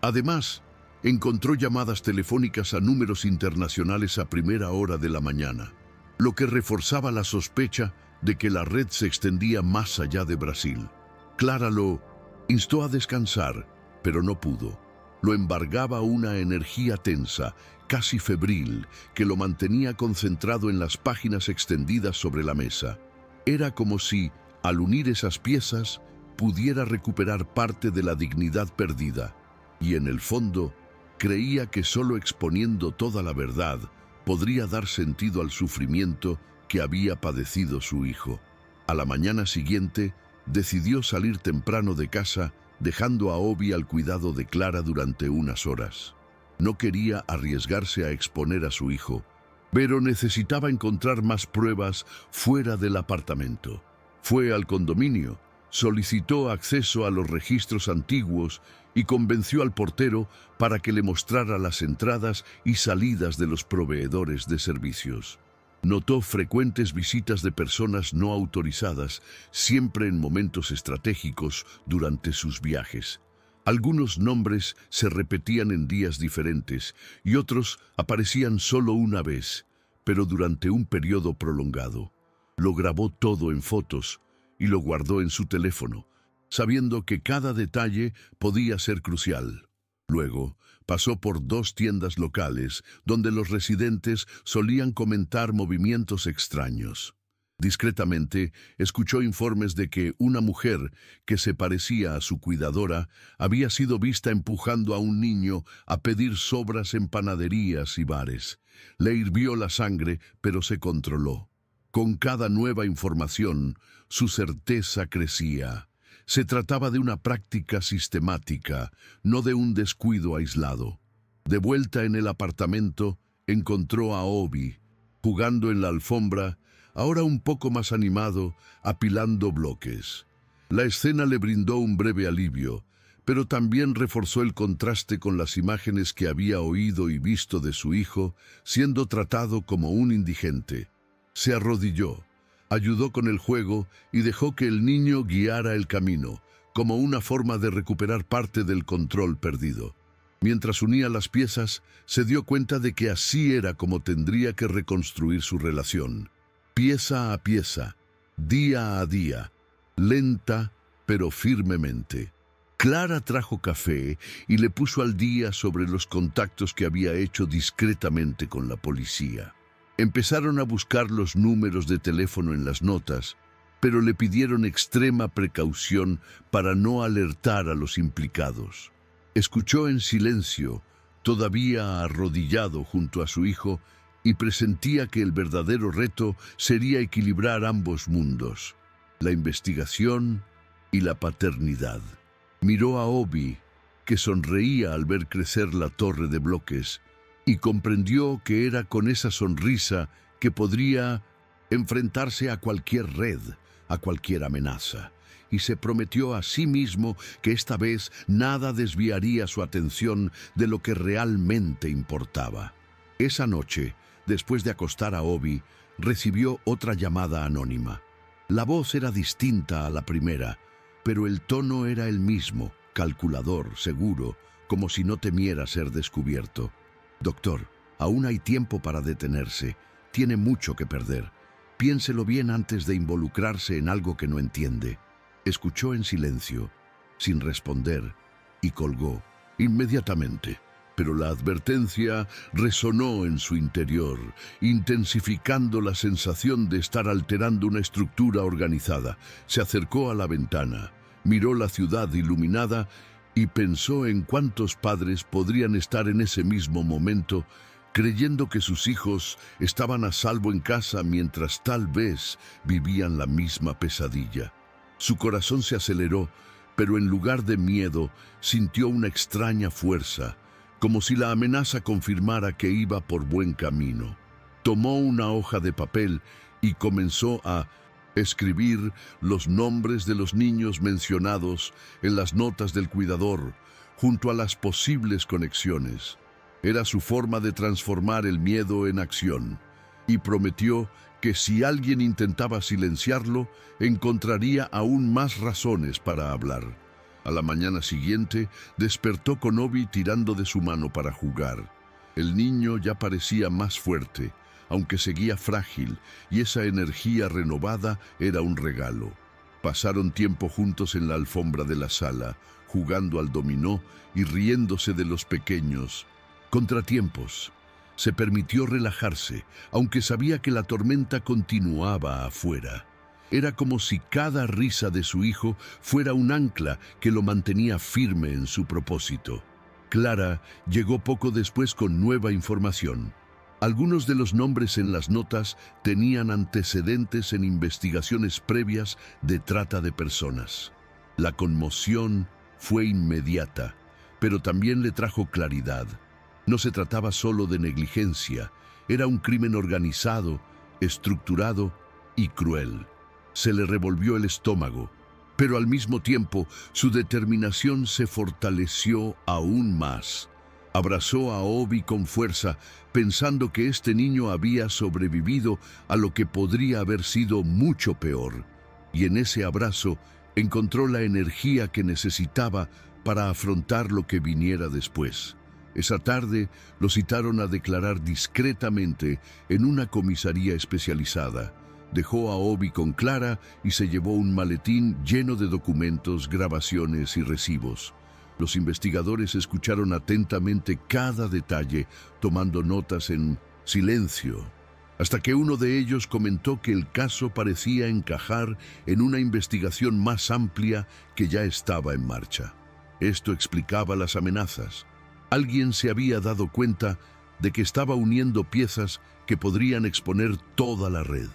Además, encontró llamadas telefónicas a números internacionales a primera hora de la mañana, lo que reforzaba la sospecha de que la red se extendía más allá de Brasil. Clara lo instó a descansar, pero no pudo. Lo embargaba una energía tensa, casi febril, que lo mantenía concentrado en las páginas extendidas sobre la mesa. Era como si, al unir esas piezas, pudiera recuperar parte de la dignidad perdida, y en el fondo, creía que solo exponiendo toda la verdad podría dar sentido al sufrimiento que había padecido su hijo. A la mañana siguiente, decidió salir temprano de casa, dejando a Obi al cuidado de Clara durante unas horas. No quería arriesgarse a exponer a su hijo, pero necesitaba encontrar más pruebas fuera del apartamento. Fue al condominio, solicitó acceso a los registros antiguos y convenció al portero para que le mostrara las entradas y salidas de los proveedores de servicios. Notó frecuentes visitas de personas no autorizadas, siempre en momentos estratégicos durante sus viajes. Algunos nombres se repetían en días diferentes y otros aparecían solo una vez, pero durante un periodo prolongado. Lo grabó todo en fotos y lo guardó en su teléfono, sabiendo que cada detalle podía ser crucial. Luego, pasó por 2 tiendas locales donde los residentes solían comentar movimientos extraños. Discretamente, escuchó informes de que una mujer que se parecía a su cuidadora había sido vista empujando a un niño a pedir sobras en panaderías y bares. Le hirvió la sangre, pero se controló. Con cada nueva información, su certeza crecía. Se trataba de una práctica sistemática, no de un descuido aislado. De vuelta en el apartamento, encontró a Obi, jugando en la alfombra, ahora un poco más animado, apilando bloques. La escena le brindó un breve alivio, pero también reforzó el contraste con las imágenes que había oído y visto de su hijo siendo tratado como un indigente. Se arrodilló, ayudó con el juego y dejó que el niño guiara el camino, como una forma de recuperar parte del control perdido. Mientras unía las piezas, se dio cuenta de que así era como tendría que reconstruir su relación. Pieza a pieza, día a día, lenta pero firmemente. Clara trajo café y le puso al día sobre los contactos que había hecho discretamente con la policía. Empezaron a buscar los números de teléfono en las notas, pero le pidieron extrema precaución para no alertar a los implicados. Escuchó en silencio, todavía arrodillado junto a su hijo, y presentía que el verdadero reto sería equilibrar ambos mundos, la investigación y la paternidad. Miró a Obi, que sonreía al ver crecer la torre de bloques, y comprendió que era con esa sonrisa que podría enfrentarse a cualquier red, a cualquier amenaza, y se prometió a sí mismo que esta vez nada desviaría su atención de lo que realmente importaba. Esa noche, después de acostar a Obi, recibió otra llamada anónima. La voz era distinta a la primera, pero el tono era el mismo, calculador, seguro, como si no temiera ser descubierto. «Doctor, aún hay tiempo para detenerse. Tiene mucho que perder. Piénselo bien antes de involucrarse en algo que no entiende». Escuchó en silencio, sin responder, y colgó inmediatamente. Pero la advertencia resonó en su interior, intensificando la sensación de estar alterando una estructura organizada. Se acercó a la ventana, miró la ciudad iluminada y pensó en cuántos padres podrían estar en ese mismo momento creyendo que sus hijos estaban a salvo en casa mientras tal vez vivían la misma pesadilla. Su corazón se aceleró, pero en lugar de miedo, sintió una extraña fuerza, como si la amenaza confirmara que iba por buen camino. Tomó una hoja de papel y comenzó a escribir los nombres de los niños mencionados en las notas del cuidador, junto a las posibles conexiones. Era su forma de transformar el miedo en acción, y prometió que si alguien intentaba silenciarlo, encontraría aún más razones para hablar. A la mañana siguiente, despertó con Obi tirando de su mano para jugar. El niño ya parecía más fuerte, aunque seguía frágil, y esa energía renovada era un regalo. Pasaron tiempo juntos en la alfombra de la sala, jugando al dominó y riéndose de los pequeños contratiempos. Se permitió relajarse, aunque sabía que la tormenta continuaba afuera. Era como si cada risa de su hijo fuera un ancla que lo mantenía firme en su propósito. Clara llegó poco después con nueva información. Algunos de los nombres en las notas tenían antecedentes en investigaciones previas de trata de personas. La conmoción fue inmediata, pero también le trajo claridad. No se trataba solo de negligencia, era un crimen organizado, estructurado y cruel. Se le revolvió el estómago, pero al mismo tiempo su determinación se fortaleció aún más. Abrazó a Obi con fuerza, pensando que este niño había sobrevivido a lo que podría haber sido mucho peor, y en ese abrazo encontró la energía que necesitaba para afrontar lo que viniera después. Esa tarde lo citaron a declarar discretamente en una comisaría especializada. Dejó a Obi con Clara y se llevó un maletín lleno de documentos, grabaciones y recibos. Los investigadores escucharon atentamente cada detalle, tomando notas en silencio, hasta que uno de ellos comentó que el caso parecía encajar en una investigación más amplia que ya estaba en marcha. Esto explicaba las amenazas. Alguien se había dado cuenta de que estaba uniendo piezas que podrían exponer toda la red.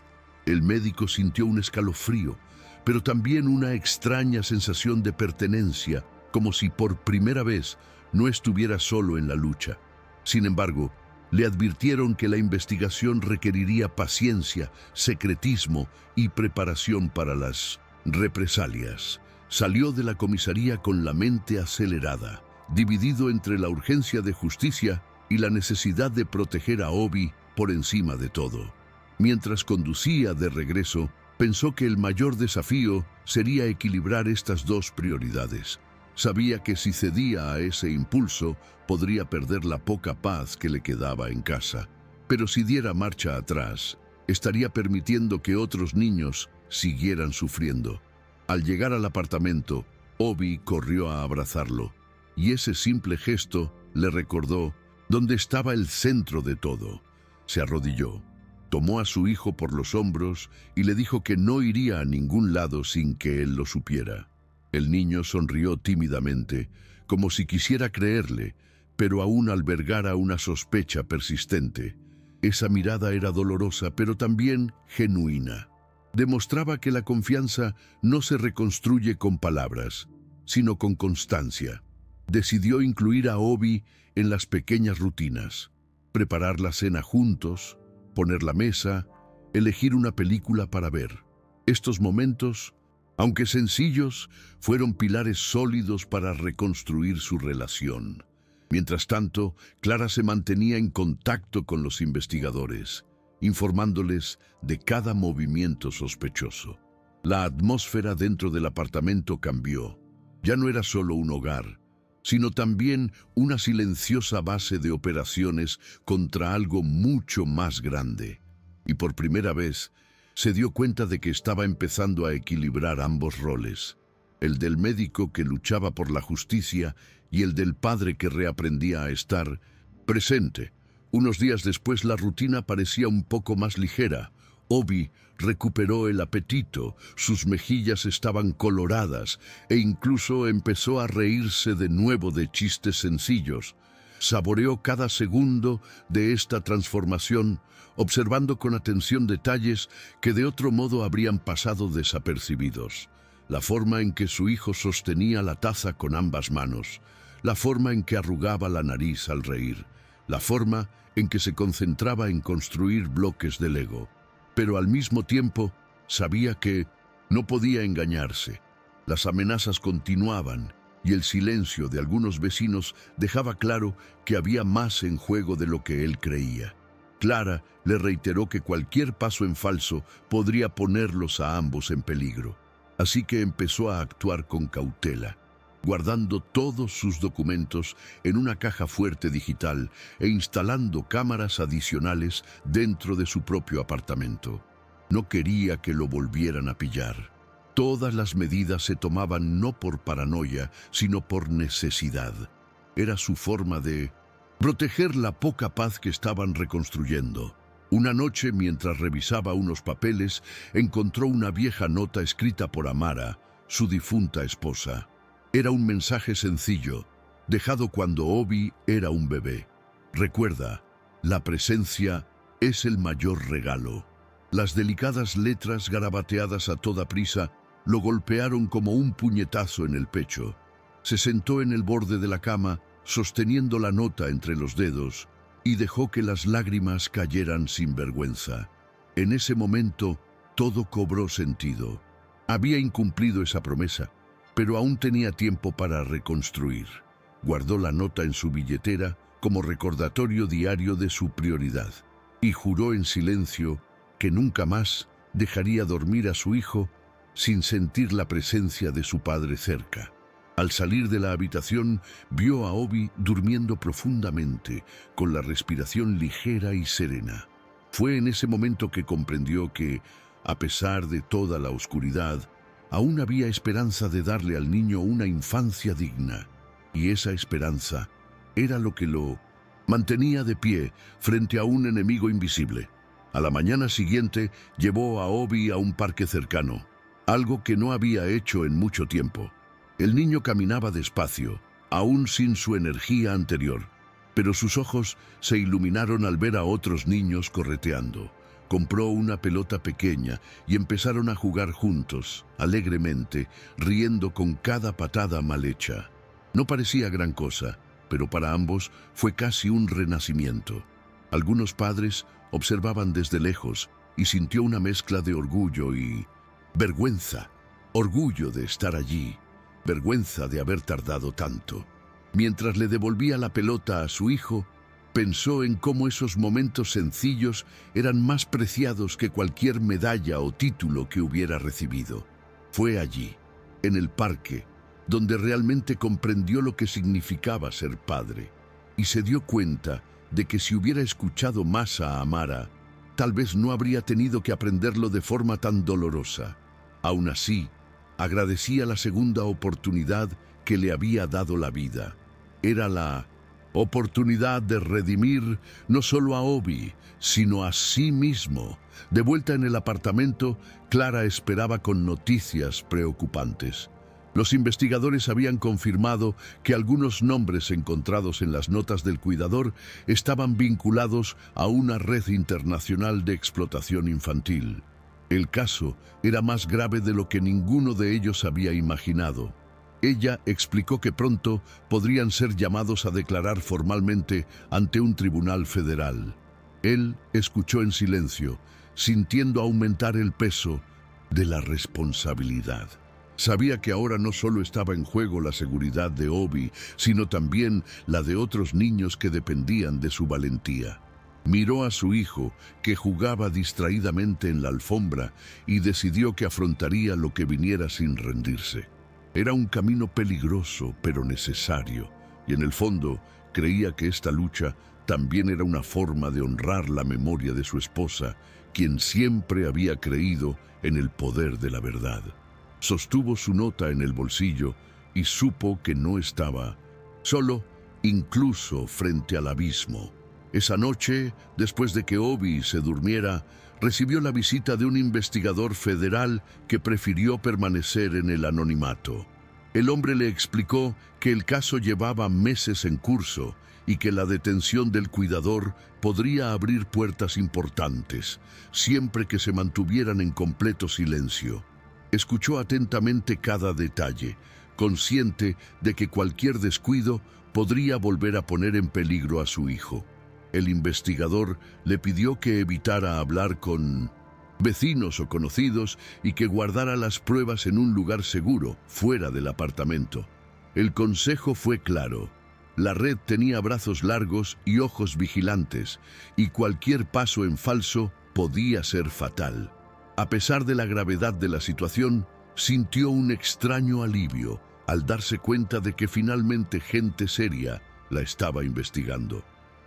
El médico sintió un escalofrío, pero también una extraña sensación de pertenencia, como si por primera vez no estuviera solo en la lucha. Sin embargo, le advirtieron que la investigación requeriría paciencia, secretismo y preparación para las represalias. Salió de la comisaría con la mente acelerada, dividido entre la urgencia de justicia y la necesidad de proteger a Obi por encima de todo. Mientras conducía de regreso, pensó que el mayor desafío sería equilibrar estas dos prioridades. Sabía que si cedía a ese impulso, podría perder la poca paz que le quedaba en casa. Pero si diera marcha atrás, estaría permitiendo que otros niños siguieran sufriendo. Al llegar al apartamento, Obi corrió a abrazarlo, y ese simple gesto le recordó dónde estaba el centro de todo. Se arrodilló, tomó a su hijo por los hombros y le dijo que no iría a ningún lado sin que él lo supiera. El niño sonrió tímidamente, como si quisiera creerle, pero aún albergara una sospecha persistente. Esa mirada era dolorosa, pero también genuina. Demostraba que la confianza no se reconstruye con palabras, sino con constancia. Decidió incluir a Obi en las pequeñas rutinas, preparar la cena juntos, poner la mesa, elegir una película para ver. Estos momentos, aunque sencillos, fueron pilares sólidos para reconstruir su relación. Mientras tanto, Clara se mantenía en contacto con los investigadores, informándoles de cada movimiento sospechoso. La atmósfera dentro del apartamento cambió. Ya no era solo un hogar, sino también una silenciosa base de operaciones contra algo mucho más grande. Y por primera vez, se dio cuenta de que estaba empezando a equilibrar ambos roles, el del médico que luchaba por la justicia y el del padre que reaprendía a estar presente. Unos días después la rutina parecía un poco más ligera. Obi recuperó el apetito, sus mejillas estaban coloradas e incluso empezó a reírse de nuevo de chistes sencillos. Saboreó cada segundo de esta transformación, observando con atención detalles que de otro modo habrían pasado desapercibidos. La forma en que su hijo sostenía la taza con ambas manos, la forma en que arrugaba la nariz al reír, la forma en que se concentraba en construir bloques de Lego. Pero al mismo tiempo sabía que no podía engañarse. Las amenazas continuaban y el silencio de algunos vecinos dejaba claro que había más en juego de lo que él creía. Clara le reiteró que cualquier paso en falso podría ponerlos a ambos en peligro. Así que empezó a actuar con cautela, guardando todos sus documentos en una caja fuerte digital e instalando cámaras adicionales dentro de su propio apartamento. No quería que lo volvieran a pillar. Todas las medidas se tomaban no por paranoia, sino por necesidad. Era su forma de proteger la poca paz que estaban reconstruyendo. Una noche, mientras revisaba unos papeles, encontró una vieja nota escrita por Amara, su difunta esposa. Era un mensaje sencillo, dejado cuando Obi era un bebé. Recuerda, la presencia es el mayor regalo. Las delicadas letras garabateadas a toda prisa lo golpearon como un puñetazo en el pecho. Se sentó en el borde de la cama, sosteniendo la nota entre los dedos, y dejó que las lágrimas cayeran sin vergüenza. En ese momento, todo cobró sentido. Había incumplido esa promesa, pero aún tenía tiempo para reconstruir. Guardó la nota en su billetera como recordatorio diario de su prioridad, y juró en silencio que nunca más dejaría dormir a su hijo sin sentir la presencia de su padre cerca. Al salir de la habitación, vio a Obi durmiendo profundamente, con la respiración ligera y serena. Fue en ese momento que comprendió que, a pesar de toda la oscuridad, aún había esperanza de darle al niño una infancia digna. Y esa esperanza era lo que lo mantenía de pie frente a un enemigo invisible. A la mañana siguiente, llevó a Obi a un parque cercano, algo que no había hecho en mucho tiempo. El niño caminaba despacio, aún sin su energía anterior, pero sus ojos se iluminaron al ver a otros niños correteando. Compró una pelota pequeña y empezaron a jugar juntos, alegremente, riendo con cada patada mal hecha. No parecía gran cosa, pero para ambos fue casi un renacimiento. Algunos padres observaban desde lejos y sintió una mezcla de orgullo y vergüenza. orgullo de estar allí, vergüenza de haber tardado tanto. Mientras le devolvía la pelota a su hijo, pensó en cómo esos momentos sencillos eran más preciados que cualquier medalla o título que hubiera recibido. Fue allí, en el parque, donde realmente comprendió lo que significaba ser padre, y se dio cuenta de que si hubiera escuchado más a Amara, tal vez no habría tenido que aprenderlo de forma tan dolorosa. Aún así, agradecía la segunda oportunidad que le había dado la vida. Era la oportunidad de redimir no solo a Obi, sino a sí mismo. De vuelta en el apartamento, Clara esperaba con noticias preocupantes. Los investigadores habían confirmado que algunos nombres encontrados en las notas del cuidador estaban vinculados a una red internacional de explotación infantil. El caso era más grave de lo que ninguno de ellos había imaginado. Ella explicó que pronto podrían ser llamados a declarar formalmente ante un tribunal federal. Él escuchó en silencio, sintiendo aumentar el peso de la responsabilidad. Sabía que ahora no solo estaba en juego la seguridad de Obi, sino también la de otros niños que dependían de su valentía. Miró a su hijo, que jugaba distraídamente en la alfombra, y decidió que afrontaría lo que viniera sin rendirse. Era un camino peligroso, pero necesario, y en el fondo creía que esta lucha también era una forma de honrar la memoria de su esposa, quien siempre había creído en el poder de la verdad. Sostuvo su nota en el bolsillo y supo que no estaba solo, incluso frente al abismo. Esa noche, después de que Obi se durmiera, recibió la visita de un investigador federal que prefirió permanecer en el anonimato. El hombre le explicó que el caso llevaba meses en curso y que la detención del cuidador podría abrir puertas importantes, siempre que se mantuvieran en completo silencio. Escuchó atentamente cada detalle, consciente de que cualquier descuido podría volver a poner en peligro a su hijo. El investigador le pidió que evitara hablar con vecinos o conocidos y que guardara las pruebas en un lugar seguro, fuera del apartamento. El consejo fue claro. La red tenía brazos largos y ojos vigilantes, y cualquier paso en falso podía ser fatal. A pesar de la gravedad de la situación, sintió un extraño alivio al darse cuenta de que finalmente gente seria la estaba investigando.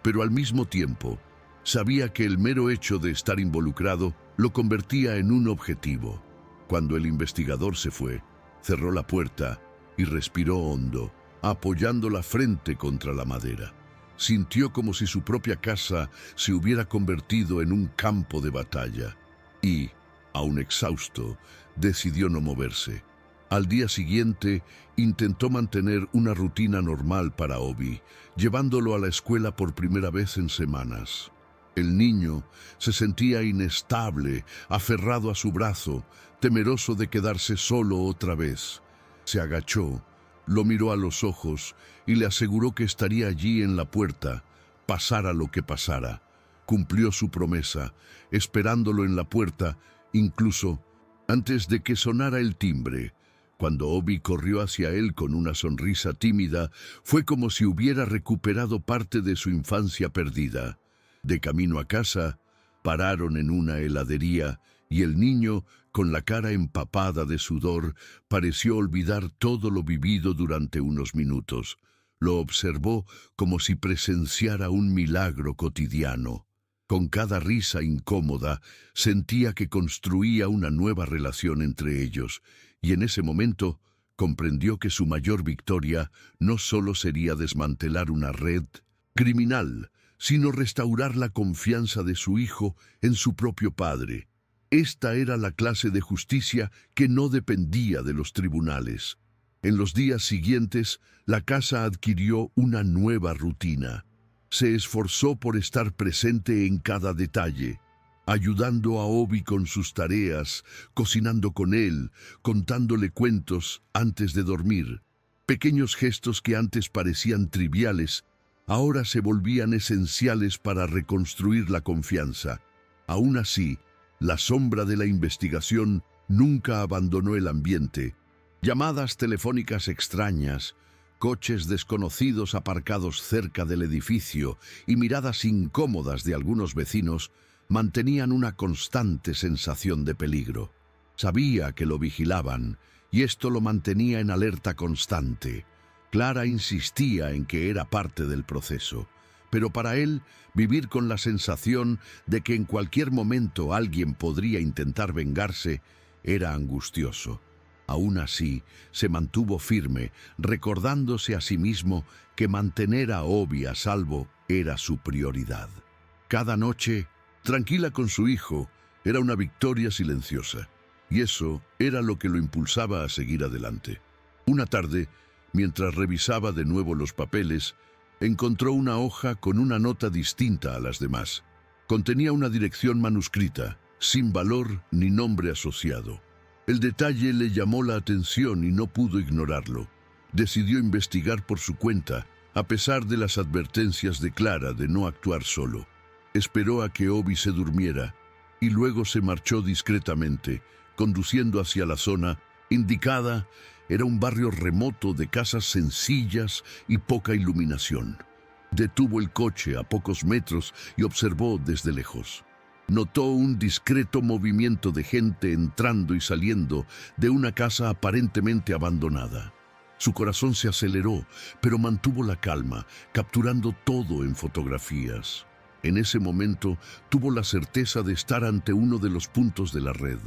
Pero al mismo tiempo, sabía que el mero hecho de estar involucrado lo convertía en un objetivo. Cuando el investigador se fue, cerró la puerta y respiró hondo, apoyando la frente contra la madera. Sintió como si su propia casa se hubiera convertido en un campo de batalla y, aún exhausto, decidió no moverse. Al día siguiente, intentó mantener una rutina normal para Obi, llevándolo a la escuela por primera vez en semanas. El niño se sentía inestable, aferrado a su brazo, temeroso de quedarse solo otra vez. Se agachó, lo miró a los ojos y le aseguró que estaría allí en la puerta, pasara lo que pasara. Cumplió su promesa, esperándolo en la puerta, incluso antes de que sonara el timbre. Cuando Obi corrió hacia él con una sonrisa tímida, fue como si hubiera recuperado parte de su infancia perdida. De camino a casa, pararon en una heladería y el niño, con la cara empapada de sudor, pareció olvidar todo lo vivido durante unos minutos. Lo observó como si presenciara un milagro cotidiano. Con cada risa incómoda, sentía que construía una nueva relación entre ellos, y en ese momento comprendió que su mayor victoria no solo sería desmantelar una red criminal, sino restaurar la confianza de su hijo en su propio padre. Esta era la clase de justicia que no dependía de los tribunales. En los días siguientes, la casa adquirió una nueva rutina. Se esforzó por estar presente en cada detalle, ayudando a Obi con sus tareas, cocinando con él, contándole cuentos antes de dormir. Pequeños gestos que antes parecían triviales, ahora se volvían esenciales para reconstruir la confianza. Aún así, la sombra de la investigación Nunca abandonó el ambiente. Llamadas telefónicas extrañas, coches desconocidos aparcados cerca del edificio y miradas incómodas de algunos vecinos mantenían una constante sensación de peligro. Sabía que lo vigilaban y esto lo mantenía en alerta constante. Clara insistía en que era parte del proceso, pero para él vivir con la sensación de que en cualquier momento alguien podría intentar vengarse era angustioso. Aún así, se mantuvo firme, recordándose a sí mismo que mantener a Obi a salvo era su prioridad. Cada noche, tranquila con su hijo, era una victoria silenciosa, y eso era lo que lo impulsaba a seguir adelante. Una tarde, mientras revisaba de nuevo los papeles, encontró una hoja con una nota distinta a las demás. Contenía una dirección manuscrita, sin valor ni nombre asociado. El detalle le llamó la atención y no pudo ignorarlo. Decidió investigar por su cuenta, a pesar de las advertencias de Clara de no actuar solo. Esperó a que Obi se durmiera y luego se marchó discretamente, conduciendo hacia la zona indicada. Era un barrio remoto de casas sencillas y poca iluminación. Detuvo el coche a pocos metros y observó desde lejos. Notó un discreto movimiento de gente entrando y saliendo de una casa aparentemente abandonada. Su corazón se aceleró, pero mantuvo la calma, capturando todo en fotografías. En ese momento tuvo la certeza de estar ante uno de los puntos de la red,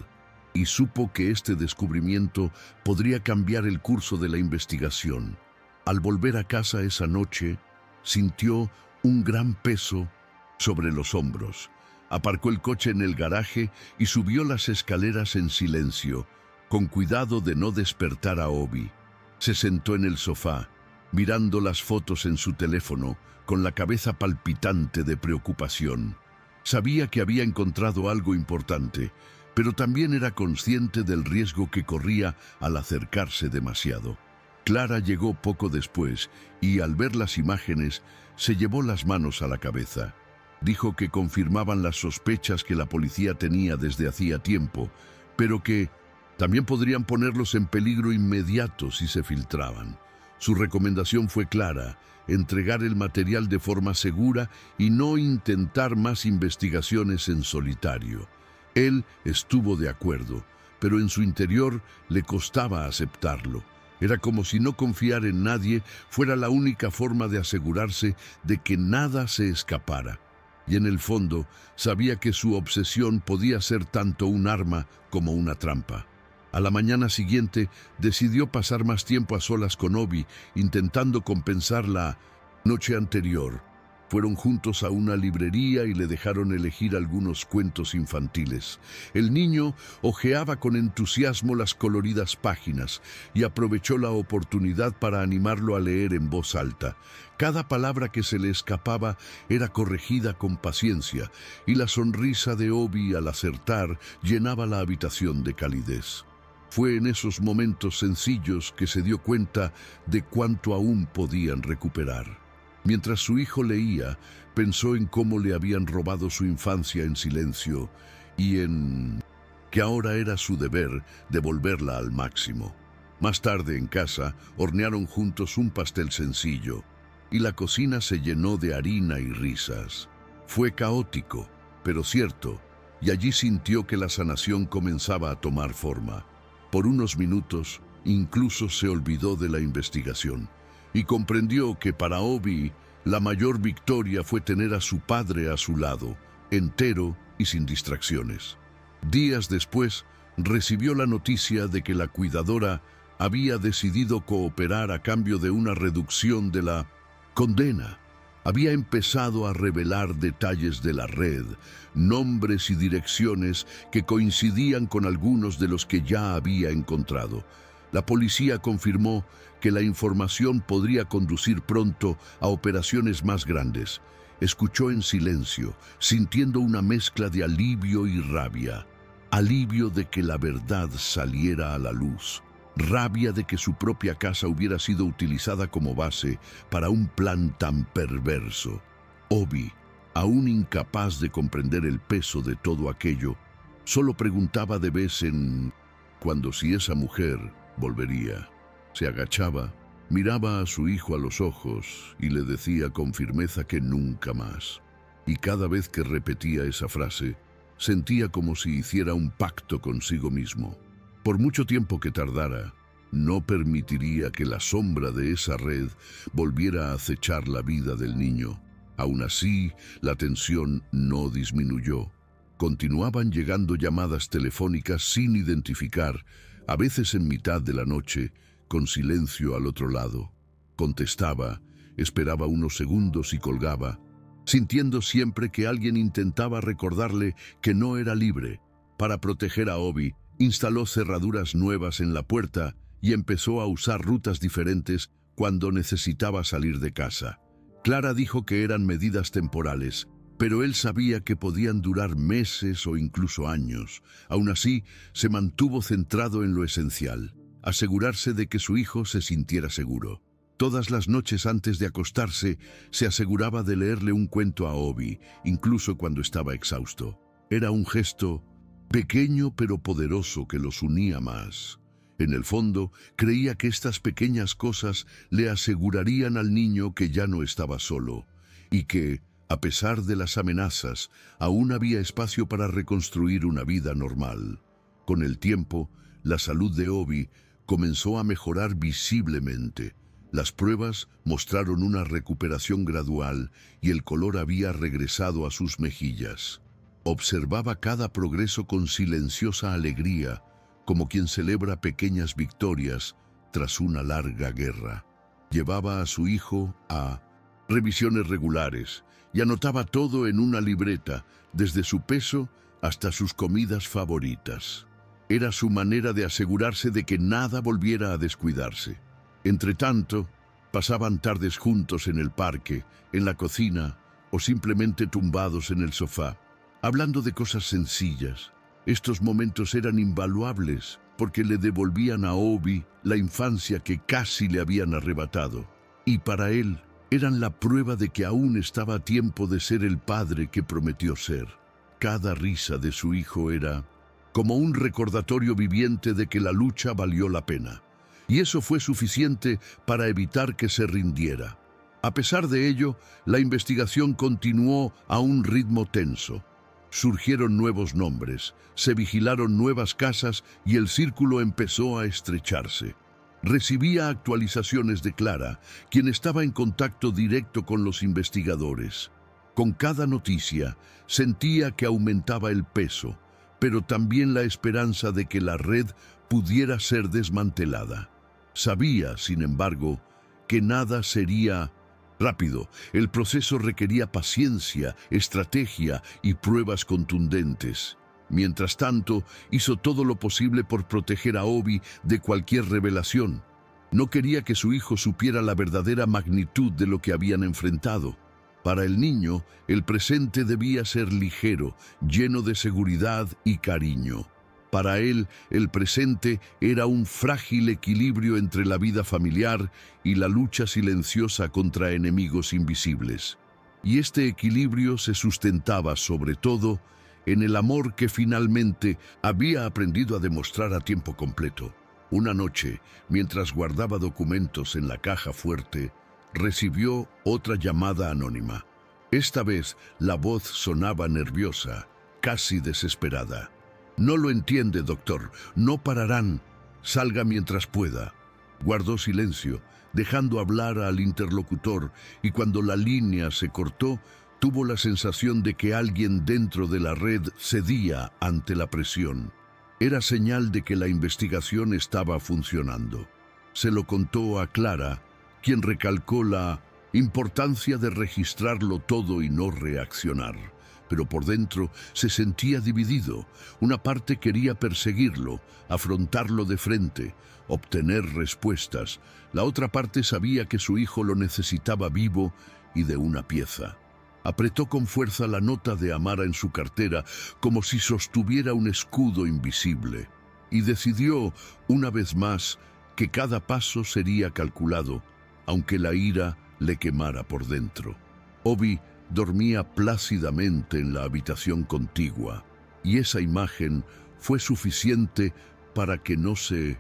y supo que este descubrimiento podría cambiar el curso de la investigación. Al volver a casa esa noche, sintió un gran peso sobre los hombros. Aparcó el coche en el garaje y subió las escaleras en silencio, con cuidado de no despertar a Obi. Se sentó en el sofá, mirando las fotos en su teléfono, con la cabeza palpitante de preocupación. Sabía que había encontrado algo importante, pero también era consciente del riesgo que corría al acercarse demasiado. Clara llegó poco después y, al ver las imágenes, se llevó las manos a la cabeza. Dijo que confirmaban las sospechas que la policía tenía desde hacía tiempo, pero que también podrían ponerlos en peligro inmediato si se filtraban. Su recomendación fue clara: entregar el material de forma segura y no intentar más investigaciones en solitario. Él estuvo de acuerdo, pero en su interior le costaba aceptarlo. Era como si no confiar en nadie fuera la única forma de asegurarse de que nada se escapara. Y en el fondo sabía que su obsesión podía ser tanto un arma como una trampa. A la mañana siguiente decidió pasar más tiempo a solas con Obi, intentando compensar la noche anterior. Fueron juntos a una librería y le dejaron elegir algunos cuentos infantiles. El niño hojeaba con entusiasmo las coloridas páginas y aprovechó la oportunidad para animarlo a leer en voz alta. Cada palabra que se le escapaba era corregida con paciencia, y la sonrisa de Obi al acertar llenaba la habitación de calidez. Fue en esos momentos sencillos que se dio cuenta de cuánto aún podían recuperar. Mientras su hijo leía, pensó en cómo le habían robado su infancia en silencio y en que ahora era su deber devolverla al máximo. Más tarde en casa, hornearon juntos un pastel sencillo y la cocina se llenó de harina y risas. Fue caótico, pero cierto, y allí sintió que la sanación comenzaba a tomar forma. Por unos minutos, incluso se olvidó de la investigación y comprendió que para Obi la mayor victoria fue tener a su padre a su lado, entero y sin distracciones. Días después, recibió la noticia de que la cuidadora había decidido cooperar a cambio de una reducción de la condena. Había empezado a revelar detalles de la red, nombres y direcciones que coincidían con algunos de los que ya había encontrado. La policía confirmó que la información podría conducir pronto a operaciones más grandes. Escuchó en silencio, sintiendo una mezcla de alivio y rabia. Alivio de que la verdad saliera a la luz. Rabia de que su propia casa hubiera sido utilizada como base para un plan tan perverso. Obi, aún incapaz de comprender el peso de todo aquello, solo preguntaba de vez en cuando si esa mujer volvería. Se agachaba, miraba a su hijo a los ojos y le decía con firmeza que nunca más. Y cada vez que repetía esa frase, sentía como si hiciera un pacto consigo mismo. Por mucho tiempo que tardara, no permitiría que la sombra de esa red volviera a acechar la vida del niño. Aún así, la tensión no disminuyó. Continuaban llegando llamadas telefónicas sin identificar, a veces en mitad de la noche, con silencio al otro lado. Contestaba, esperaba unos segundos y colgaba, sintiendo siempre que alguien intentaba recordarle que no era libre. Para proteger a Obi, instaló cerraduras nuevas en la puerta y empezó a usar rutas diferentes cuando necesitaba salir de casa. Clara dijo que eran medidas temporales, pero él sabía que podían durar meses o incluso años. Aún así, se mantuvo centrado en lo esencial: asegurarse de que su hijo se sintiera seguro. Todas las noches antes de acostarse, se aseguraba de leerle un cuento a Obi, incluso cuando estaba exhausto. Era un gesto pequeño pero poderoso que los unía más. En el fondo, creía que estas pequeñas cosas le asegurarían al niño que ya no estaba solo, y que, a pesar de las amenazas, aún había espacio para reconstruir una vida normal. Con el tiempo, la salud de Obi comenzó a mejorar visiblemente. Las pruebas mostraron una recuperación gradual y el color había regresado a sus mejillas. Observaba cada progreso con silenciosa alegría, como quien celebra pequeñas victorias tras una larga guerra. Llevaba a su hijo a revisiones regulares y anotaba todo en una libreta, desde su peso hasta sus comidas favoritas. Era su manera de asegurarse de que nada volviera a descuidarse. Entretanto, pasaban tardes juntos en el parque, en la cocina o simplemente tumbados en el sofá, hablando de cosas sencillas. Estos momentos eran invaluables porque le devolvían a Obi la infancia que casi le habían arrebatado. Y para él, eran la prueba de que aún estaba a tiempo de ser el padre que prometió ser. Cada risa de su hijo era como un recordatorio viviente de que la lucha valió la pena. Y eso fue suficiente para evitar que se rindiera. A pesar de ello, la investigación continuó a un ritmo tenso. Surgieron nuevos nombres, se vigilaron nuevas casas y el círculo empezó a estrecharse. Recibía actualizaciones de Clara, quien estaba en contacto directo con los investigadores. Con cada noticia, sentía que aumentaba el peso, pero también la esperanza de que la red pudiera ser desmantelada. Sabía, sin embargo, que nada sería rápido. El proceso requería paciencia, estrategia y pruebas contundentes. Mientras tanto, hizo todo lo posible por proteger a Obi de cualquier revelación. No quería que su hijo supiera la verdadera magnitud de lo que habían enfrentado. Para el niño, el presente debía ser ligero, lleno de seguridad y cariño. Para él, el presente era un frágil equilibrio entre la vida familiar y la lucha silenciosa contra enemigos invisibles. Y este equilibrio se sustentaba sobre todo en el amor que finalmente había aprendido a demostrar a tiempo completo. Una noche, mientras guardaba documentos en la caja fuerte, recibió otra llamada anónima. Esta vez la voz sonaba nerviosa, casi desesperada. «No lo entiende, doctor. No pararán. Salga mientras pueda». Guardó silencio, dejando hablar al interlocutor, y cuando la línea se cortó, tuvo la sensación de que alguien dentro de la red cedía ante la presión. Era señal de que la investigación estaba funcionando. Se lo contó a Clara, quien recalcó la importancia de registrarlo todo y no reaccionar. Pero por dentro se sentía dividido. Una parte quería perseguirlo, afrontarlo de frente, obtener respuestas. La otra parte sabía que su hijo lo necesitaba vivo y de una pieza. Apretó con fuerza la nota de Amara en su cartera, como si sostuviera un escudo invisible, y decidió, una vez más, que cada paso sería calculado, aunque la ira le quemara por dentro. Obi dormía plácidamente en la habitación contigua, y esa imagen fue suficiente para que no se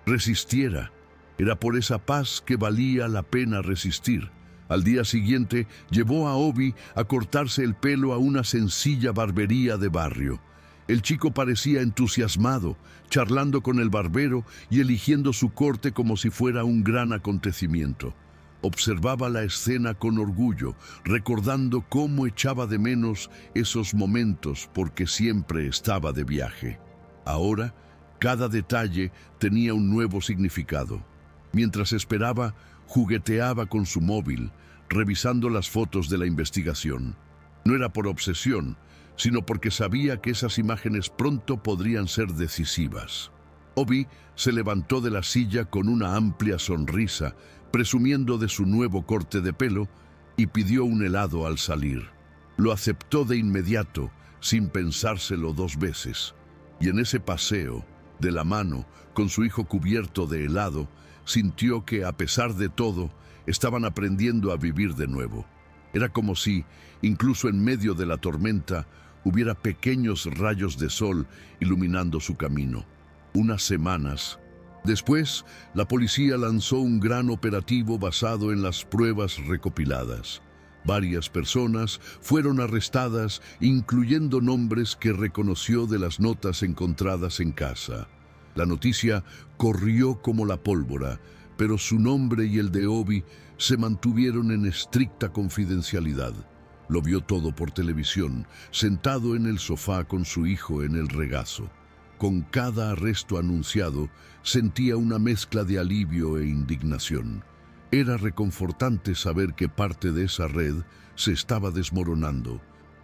resistiera. Era por esa paz que valía la pena resistir. Al día siguiente llevó a Obi a cortarse el pelo a una sencilla barbería de barrio. El chico parecía entusiasmado, charlando con el barbero y eligiendo su corte como si fuera un gran acontecimiento. Observaba la escena con orgullo, recordando cómo echaba de menos esos momentos porque siempre estaba de viaje. Ahora, cada detalle tenía un nuevo significado. Mientras esperaba, jugueteaba con su móvil, revisando las fotos de la investigación. No era por obsesión, sino porque sabía que esas imágenes pronto podrían ser decisivas. Obi se levantó de la silla con una amplia sonrisa, presumiendo de su nuevo corte de pelo, y pidió un helado al salir. Lo aceptó de inmediato, sin pensárselo dos veces. Y en ese paseo, de la mano, con su hijo cubierto de helado, sintió que, a pesar de todo, estaban aprendiendo a vivir de nuevo. Era como si, incluso en medio de la tormenta, hubiera pequeños rayos de sol iluminando su camino. Unas semanas después, la policía lanzó un gran operativo basado en las pruebas recopiladas. Varias personas fueron arrestadas, incluyendo nombres que reconoció de las notas encontradas en casa. La noticia corrió como la pólvora, pero su nombre y el de Obi se mantuvieron en estricta confidencialidad. Lo vio todo por televisión, sentado en el sofá con su hijo en el regazo. Con cada arresto anunciado, sentía una mezcla de alivio e indignación. Era reconfortante saber que parte de esa red se estaba desmoronando,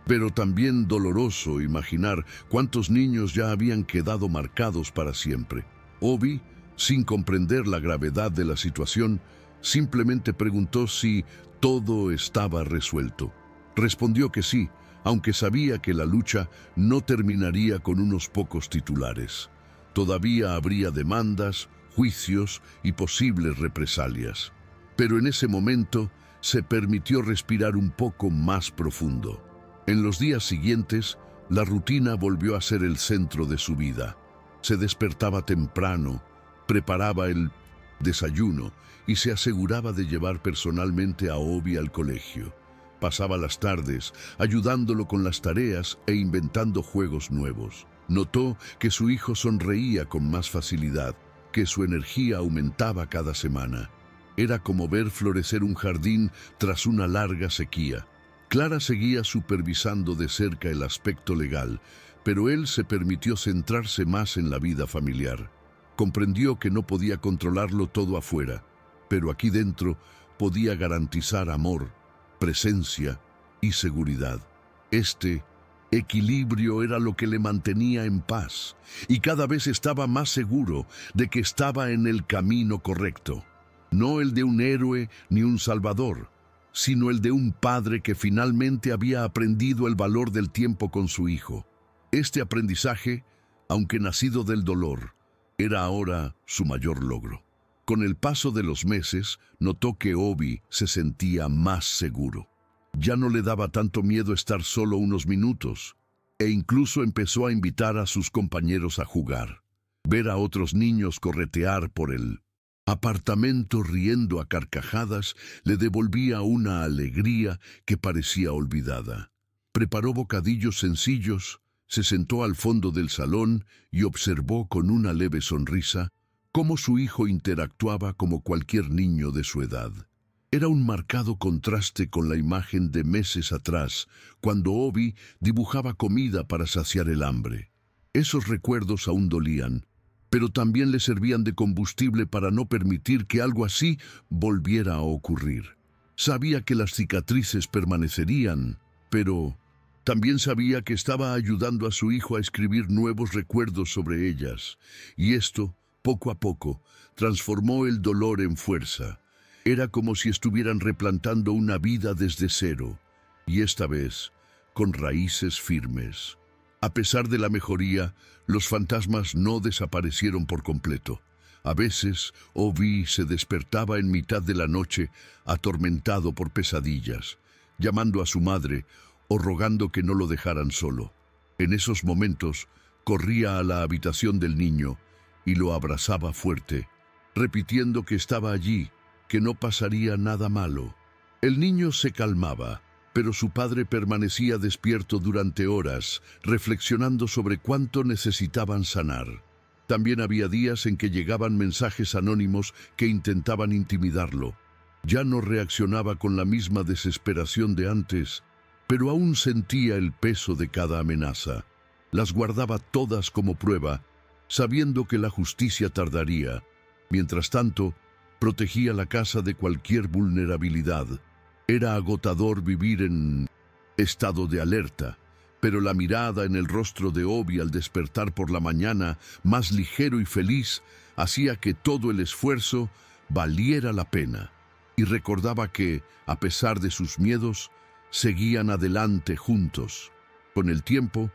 pero también doloroso imaginar cuántos niños ya habían quedado marcados para siempre. Obi, sin comprender la gravedad de la situación, simplemente preguntó si todo estaba resuelto. Respondió que sí, aunque sabía que la lucha no terminaría con unos pocos titulares. Todavía habría demandas, juicios y posibles represalias. Pero en ese momento se permitió respirar un poco más profundo. En los días siguientes, la rutina volvió a ser el centro de su vida. Se despertaba temprano, preparaba el desayuno y se aseguraba de llevar personalmente a Obi al colegio. Pasaba las tardes ayudándolo con las tareas e inventando juegos nuevos. Notó que su hijo sonreía con más facilidad, que su energía aumentaba cada semana. Era como ver florecer un jardín tras una larga sequía. Clara seguía supervisando de cerca el aspecto legal, pero él se permitió centrarse más en la vida familiar. Comprendió que no podía controlarlo todo afuera, pero aquí dentro podía garantizar amor, presencia y seguridad. Este equilibrio era lo que le mantenía en paz, y cada vez estaba más seguro de que estaba en el camino correcto. No el de un héroe ni un salvador, sino el de un padre que finalmente había aprendido el valor del tiempo con su hijo. Este aprendizaje, aunque nacido del dolor, era ahora su mayor logro. Con el paso de los meses, notó que Obi se sentía más seguro. Ya no le daba tanto miedo estar solo unos minutos, e incluso empezó a invitar a sus compañeros a jugar. Ver a otros niños corretear por el apartamento riendo a carcajadas le devolvía una alegría que parecía olvidada. Preparó bocadillos sencillos, se sentó al fondo del salón y observó con una leve sonrisa cómo su hijo interactuaba como cualquier niño de su edad. Era un marcado contraste con la imagen de meses atrás, cuando Obi dibujaba comida para saciar el hambre. Esos recuerdos aún dolían, pero también le servían de combustible para no permitir que algo así volviera a ocurrir. Sabía que las cicatrices permanecerían, pero también sabía que estaba ayudando a su hijo a escribir nuevos recuerdos sobre ellas, y esto, poco a poco, transformó el dolor en fuerza. Era como si estuvieran replantando una vida desde cero, y esta vez, con raíces firmes. A pesar de la mejoría, los fantasmas no desaparecieron por completo. A veces, Obi se despertaba en mitad de la noche, atormentado por pesadillas, llamando a su madre o rogando que no lo dejaran solo. En esos momentos, corría a la habitación del niño y lo abrazaba fuerte, repitiendo que estaba allí, que no pasaría nada malo. El niño se calmaba, pero su padre permanecía despierto durante horas, reflexionando sobre cuánto necesitaban sanar. También había días en que llegaban mensajes anónimos que intentaban intimidarlo. Ya no reaccionaba con la misma desesperación de antes, pero aún sentía el peso de cada amenaza. Las guardaba todas como prueba, sabiendo que la justicia tardaría. Mientras tanto, protegía la casa de cualquier vulnerabilidad. Era agotador vivir en estado de alerta, pero la mirada en el rostro de Obi al despertar por la mañana, más ligero y feliz, hacía que todo el esfuerzo valiera la pena. Y recordaba que, a pesar de sus miedos, seguían adelante juntos. Con el tiempo,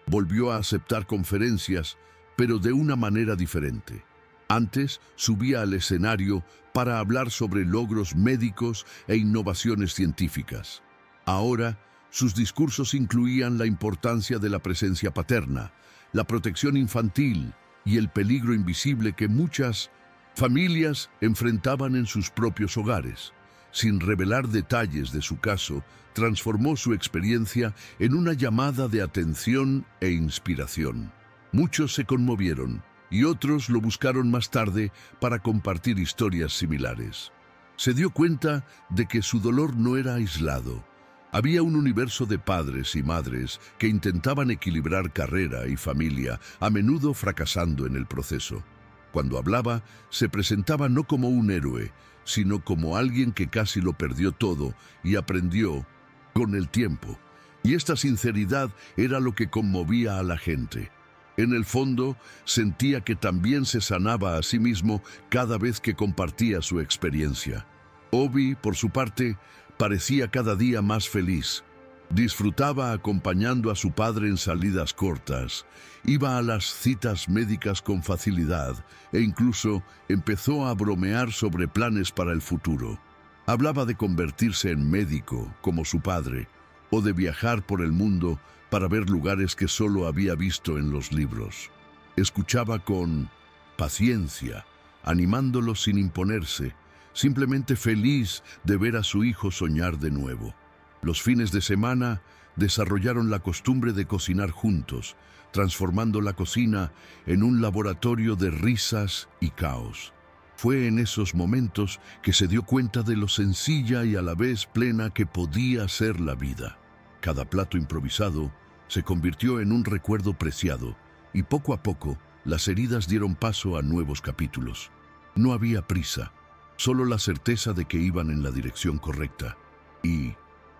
volvió a aceptar conferencias, pero de una manera diferente. Antes subía al escenario para hablar sobre logros médicos e innovaciones científicas. Ahora, sus discursos incluían la importancia de la presencia paterna, la protección infantil y el peligro invisible que muchas familias enfrentaban en sus propios hogares. Sin revelar detalles de su caso, transformó su experiencia en una llamada de atención e inspiración. Muchos se conmovieron y otros lo buscaron más tarde para compartir historias similares. Se dio cuenta de que su dolor no era aislado. Había un universo de padres y madres que intentaban equilibrar carrera y familia, a menudo fracasando en el proceso. Cuando hablaba, se presentaba no como un héroe, sino como alguien que casi lo perdió todo y aprendió con el tiempo. Y esta sinceridad era lo que conmovía a la gente. En el fondo, sentía que también se sanaba a sí mismo cada vez que compartía su experiencia. Obi, por su parte, parecía cada día más feliz. Disfrutaba acompañando a su padre en salidas cortas, iba a las citas médicas con facilidad e incluso empezó a bromear sobre planes para el futuro. Hablaba de convertirse en médico, como su padre, o de viajar por el mundo para ver lugares que solo había visto en los libros. Escuchaba con paciencia, animándolo sin imponerse, simplemente feliz de ver a su hijo soñar de nuevo. Los fines de semana desarrollaron la costumbre de cocinar juntos, transformando la cocina en un laboratorio de risas y caos. Fue en esos momentos que se dio cuenta de lo sencilla y a la vez plena que podía ser la vida. Cada plato improvisado se convirtió en un recuerdo preciado, y poco a poco las heridas dieron paso a nuevos capítulos. No había prisa, solo la certeza de que iban en la dirección correcta. Y,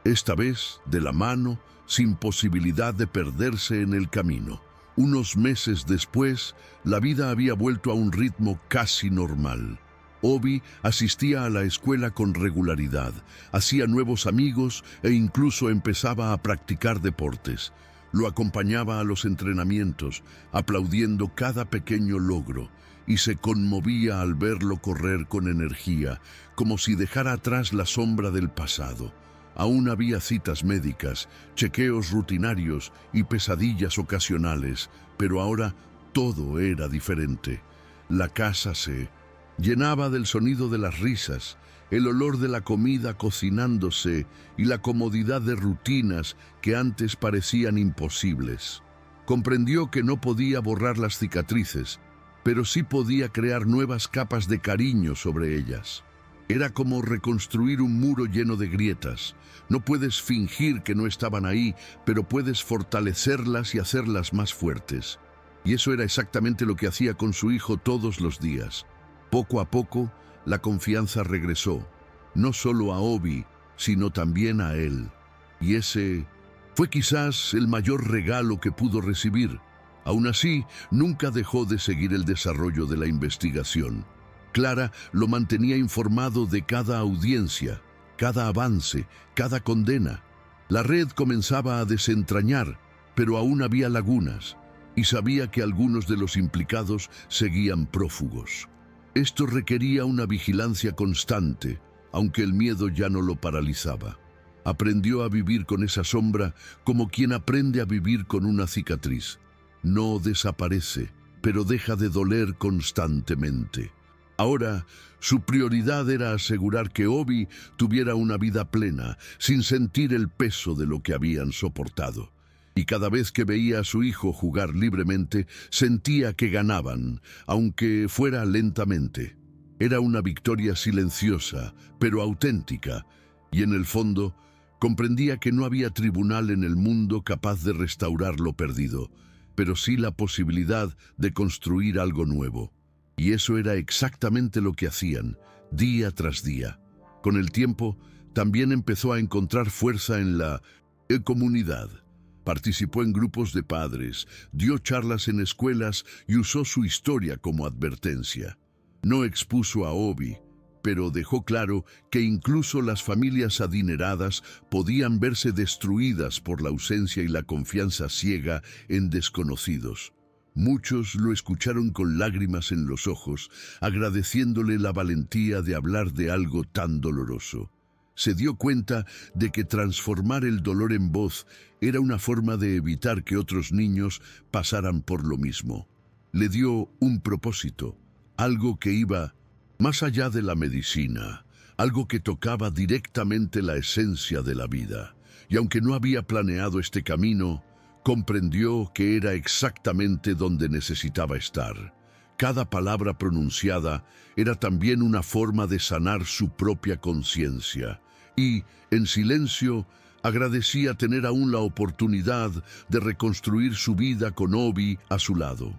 esta vez, de la mano, sin posibilidad de perderse en el camino. Unos meses después, la vida había vuelto a un ritmo casi normal. Obi asistía a la escuela con regularidad, hacía nuevos amigos e incluso empezaba a practicar deportes. Lo acompañaba a los entrenamientos, aplaudiendo cada pequeño logro, y se conmovía al verlo correr con energía, como si dejara atrás la sombra del pasado. Aún había citas médicas, chequeos rutinarios y pesadillas ocasionales, pero ahora todo era diferente. La casa se llenaba del sonido de las risas, el olor de la comida cocinándose y la comodidad de rutinas que antes parecían imposibles. Comprendió que no podía borrar las cicatrices, pero sí podía crear nuevas capas de cariño sobre ellas. Era como reconstruir un muro lleno de grietas. No puedes fingir que no estaban ahí, pero puedes fortalecerlas y hacerlas más fuertes. Y eso era exactamente lo que hacía con su hijo todos los días. Poco a poco, la confianza regresó, no solo a Obi, sino también a él. Y ese fue quizás el mayor regalo que pudo recibir. Aún así, nunca dejó de seguir el desarrollo de la investigación. Clara lo mantenía informado de cada audiencia, cada avance, cada condena. La red comenzaba a desentrañar, pero aún había lagunas, y sabía que algunos de los implicados seguían prófugos. Esto requería una vigilancia constante, aunque el miedo ya no lo paralizaba. Aprendió a vivir con esa sombra como quien aprende a vivir con una cicatriz. No desaparece, pero deja de doler constantemente. Ahora, su prioridad era asegurar que Obi tuviera una vida plena, sin sentir el peso de lo que habían soportado. Y cada vez que veía a su hijo jugar libremente, sentía que ganaban, aunque fuera lentamente. Era una victoria silenciosa, pero auténtica, y en el fondo comprendía que no había tribunal en el mundo capaz de restaurar lo perdido, pero sí la posibilidad de construir algo nuevo. Y eso era exactamente lo que hacían, día tras día. Con el tiempo, también empezó a encontrar fuerza en la comunidad. Participó en grupos de padres, dio charlas en escuelas y usó su historia como advertencia. No expuso a Obi, pero dejó claro que incluso las familias adineradas podían verse destruidas por la ausencia y la confianza ciega en desconocidos. Muchos lo escucharon con lágrimas en los ojos, agradeciéndole la valentía de hablar de algo tan doloroso. Se dio cuenta de que transformar el dolor en voz era una forma de evitar que otros niños pasaran por lo mismo. Le dio un propósito, algo que iba más allá de la medicina, algo que tocaba directamente la esencia de la vida. Y aunque no había planeado este camino, comprendió que era exactamente donde necesitaba estar. Cada palabra pronunciada era también una forma de sanar su propia conciencia. Y, en silencio, agradecía tener aún la oportunidad de reconstruir su vida con Obi a su lado.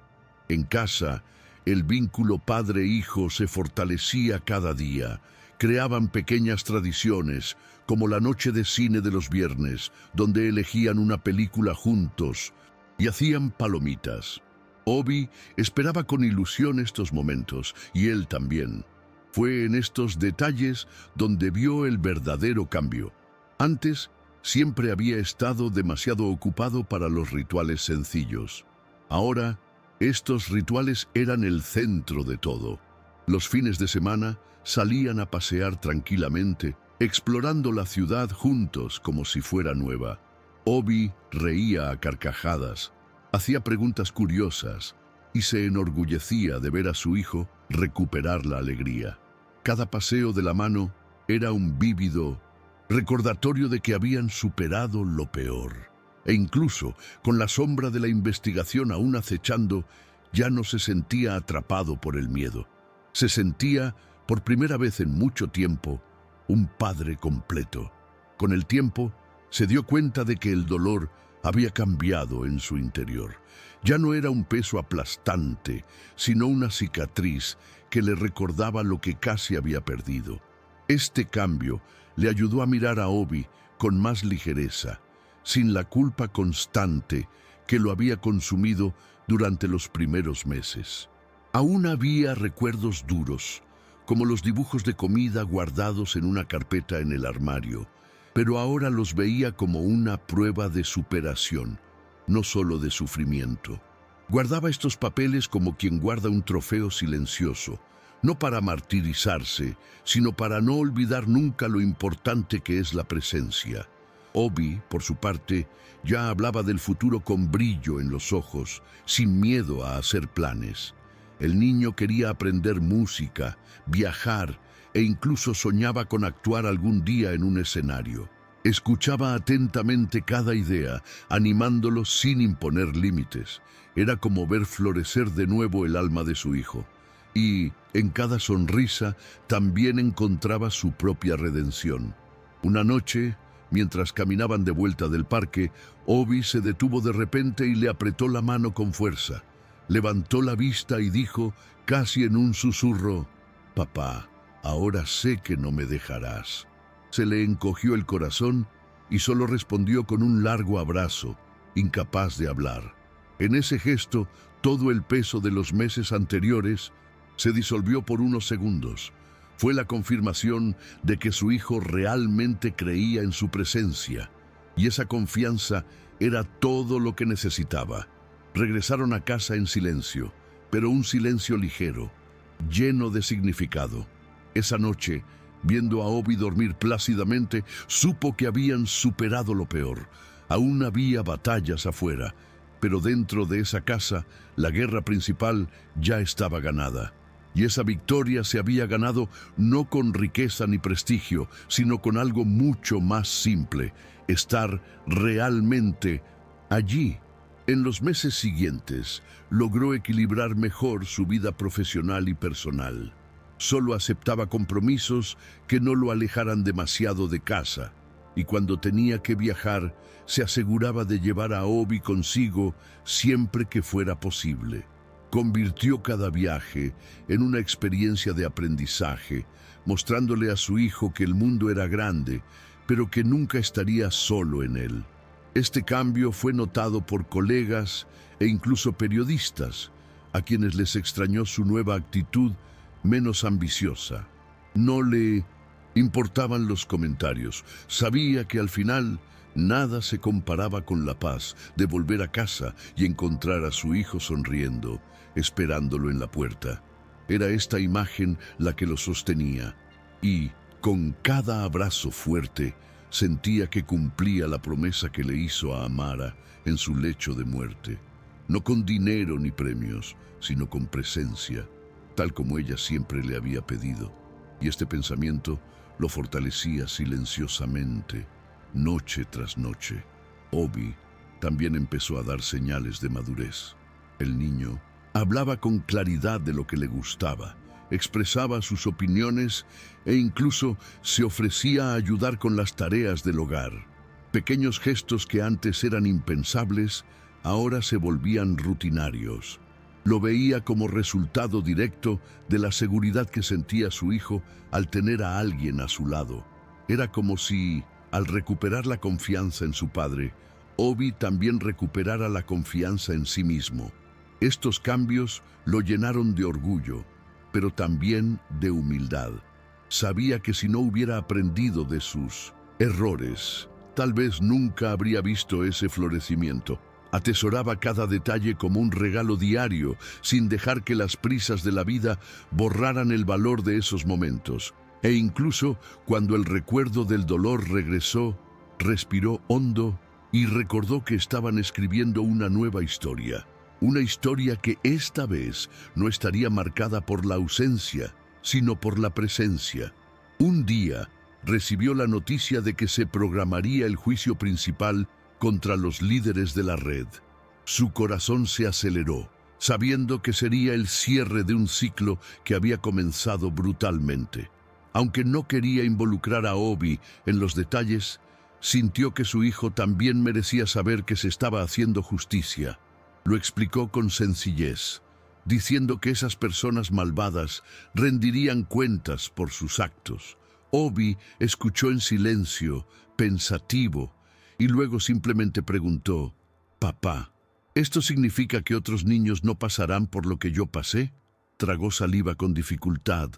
En casa, el vínculo padre-hijo se fortalecía cada día. Creaban pequeñas tradiciones, como la noche de cine de los viernes, donde elegían una película juntos y hacían palomitas. Obi esperaba con ilusión estos momentos, y él también. Fue en estos detalles donde vio el verdadero cambio. Antes, siempre había estado demasiado ocupado para los rituales sencillos. Ahora, estos rituales eran el centro de todo. Los fines de semana salían a pasear tranquilamente, explorando la ciudad juntos como si fuera nueva. Obi reía a carcajadas, hacía preguntas curiosas y se enorgullecía de ver a su hijo recuperar la alegría. Cada paseo de la mano era un vívido recordatorio de que habían superado lo peor. E incluso, con la sombra de la investigación aún acechando, ya no se sentía atrapado por el miedo. Se sentía, por primera vez en mucho tiempo, un padre completo. Con el tiempo, se dio cuenta de que el dolor había cambiado en su interior. Ya no era un peso aplastante, sino una cicatriz que le recordaba lo que casi había perdido. Este cambio le ayudó a mirar a Obi con más ligereza, sin la culpa constante que lo había consumido durante los primeros meses. Aún había recuerdos duros, como los dibujos de comida guardados en una carpeta en el armario, pero ahora los veía como una prueba de superación, no solo de sufrimiento. Guardaba estos papeles como quien guarda un trofeo silencioso, no para martirizarse, sino para no olvidar nunca lo importante que es la presencia. Obi, por su parte, ya hablaba del futuro con brillo en los ojos, sin miedo a hacer planes. El niño quería aprender música, viajar e incluso soñaba con actuar algún día en un escenario. Escuchaba atentamente cada idea, animándolo sin imponer límites. Era como ver florecer de nuevo el alma de su hijo. Y, en cada sonrisa, también encontraba su propia redención. Una noche, mientras caminaban de vuelta del parque, Obi se detuvo de repente y le apretó la mano con fuerza. Levantó la vista y dijo, casi en un susurro, «Papá, ahora sé que no me dejarás». Se le encogió el corazón y solo respondió con un largo abrazo, incapaz de hablar. En ese gesto, todo el peso de los meses anteriores se disolvió por unos segundos. Fue la confirmación de que su hijo realmente creía en su presencia, y esa confianza era todo lo que necesitaba. Regresaron a casa en silencio, pero un silencio ligero, lleno de significado. Esa noche, viendo a Obi dormir plácidamente, supo que habían superado lo peor. Aún había batallas afuera, Pero dentro de esa casa, la guerra principal ya estaba ganada. Y esa victoria se había ganado no con riqueza ni prestigio, sino con algo mucho más simple: estar realmente allí. En los meses siguientes, logró equilibrar mejor su vida profesional y personal. Solo aceptaba compromisos que no lo alejaran demasiado de casa, y cuando tenía que viajar, se aseguraba de llevar a Obi consigo siempre que fuera posible. Convirtió cada viaje en una experiencia de aprendizaje, mostrándole a su hijo que el mundo era grande, pero que nunca estaría solo en él. Este cambio fue notado por colegas e incluso periodistas, a quienes les extrañó su nueva actitud menos ambiciosa. No le importaban los comentarios. Sabía que al final nada se comparaba con la paz de volver a casa y encontrar a su hijo sonriendo, esperándolo en la puerta. Era esta imagen la que lo sostenía, y con cada abrazo fuerte sentía que cumplía la promesa que le hizo a Amara en su lecho de muerte. No con dinero ni premios, sino con presencia, tal como ella siempre le había pedido. Y este pensamiento lo fortalecía silenciosamente, noche tras noche. Obi también empezó a dar señales de madurez. El niño hablaba con claridad de lo que le gustaba, expresaba sus opiniones e incluso se ofrecía a ayudar con las tareas del hogar. Pequeños gestos que antes eran impensables, ahora se volvían rutinarios. Lo veía como resultado directo de la seguridad que sentía su hijo al tener a alguien a su lado. Era como si, al recuperar la confianza en su padre, Obi también recuperara la confianza en sí mismo. Estos cambios lo llenaron de orgullo, pero también de humildad. Sabía que si no hubiera aprendido de sus errores, tal vez nunca habría visto ese florecimiento. Atesoraba cada detalle como un regalo diario, sin dejar que las prisas de la vida borraran el valor de esos momentos. E incluso cuando el recuerdo del dolor regresó, respiró hondo y recordó que estaban escribiendo una nueva historia. Una historia que esta vez no estaría marcada por la ausencia, sino por la presencia. Un día recibió la noticia de que se programaría el juicio principal contra los líderes de la red. Su corazón se aceleró, sabiendo que sería el cierre de un ciclo que había comenzado brutalmente. Aunque no quería involucrar a Obi en los detalles, sintió que su hijo también merecía saber que se estaba haciendo justicia. Lo explicó con sencillez, diciendo que esas personas malvadas rendirían cuentas por sus actos. Obi escuchó en silencio, pensativo, y luego simplemente preguntó: «Papá, ¿esto significa que otros niños no pasarán por lo que yo pasé?» Tragó saliva con dificultad,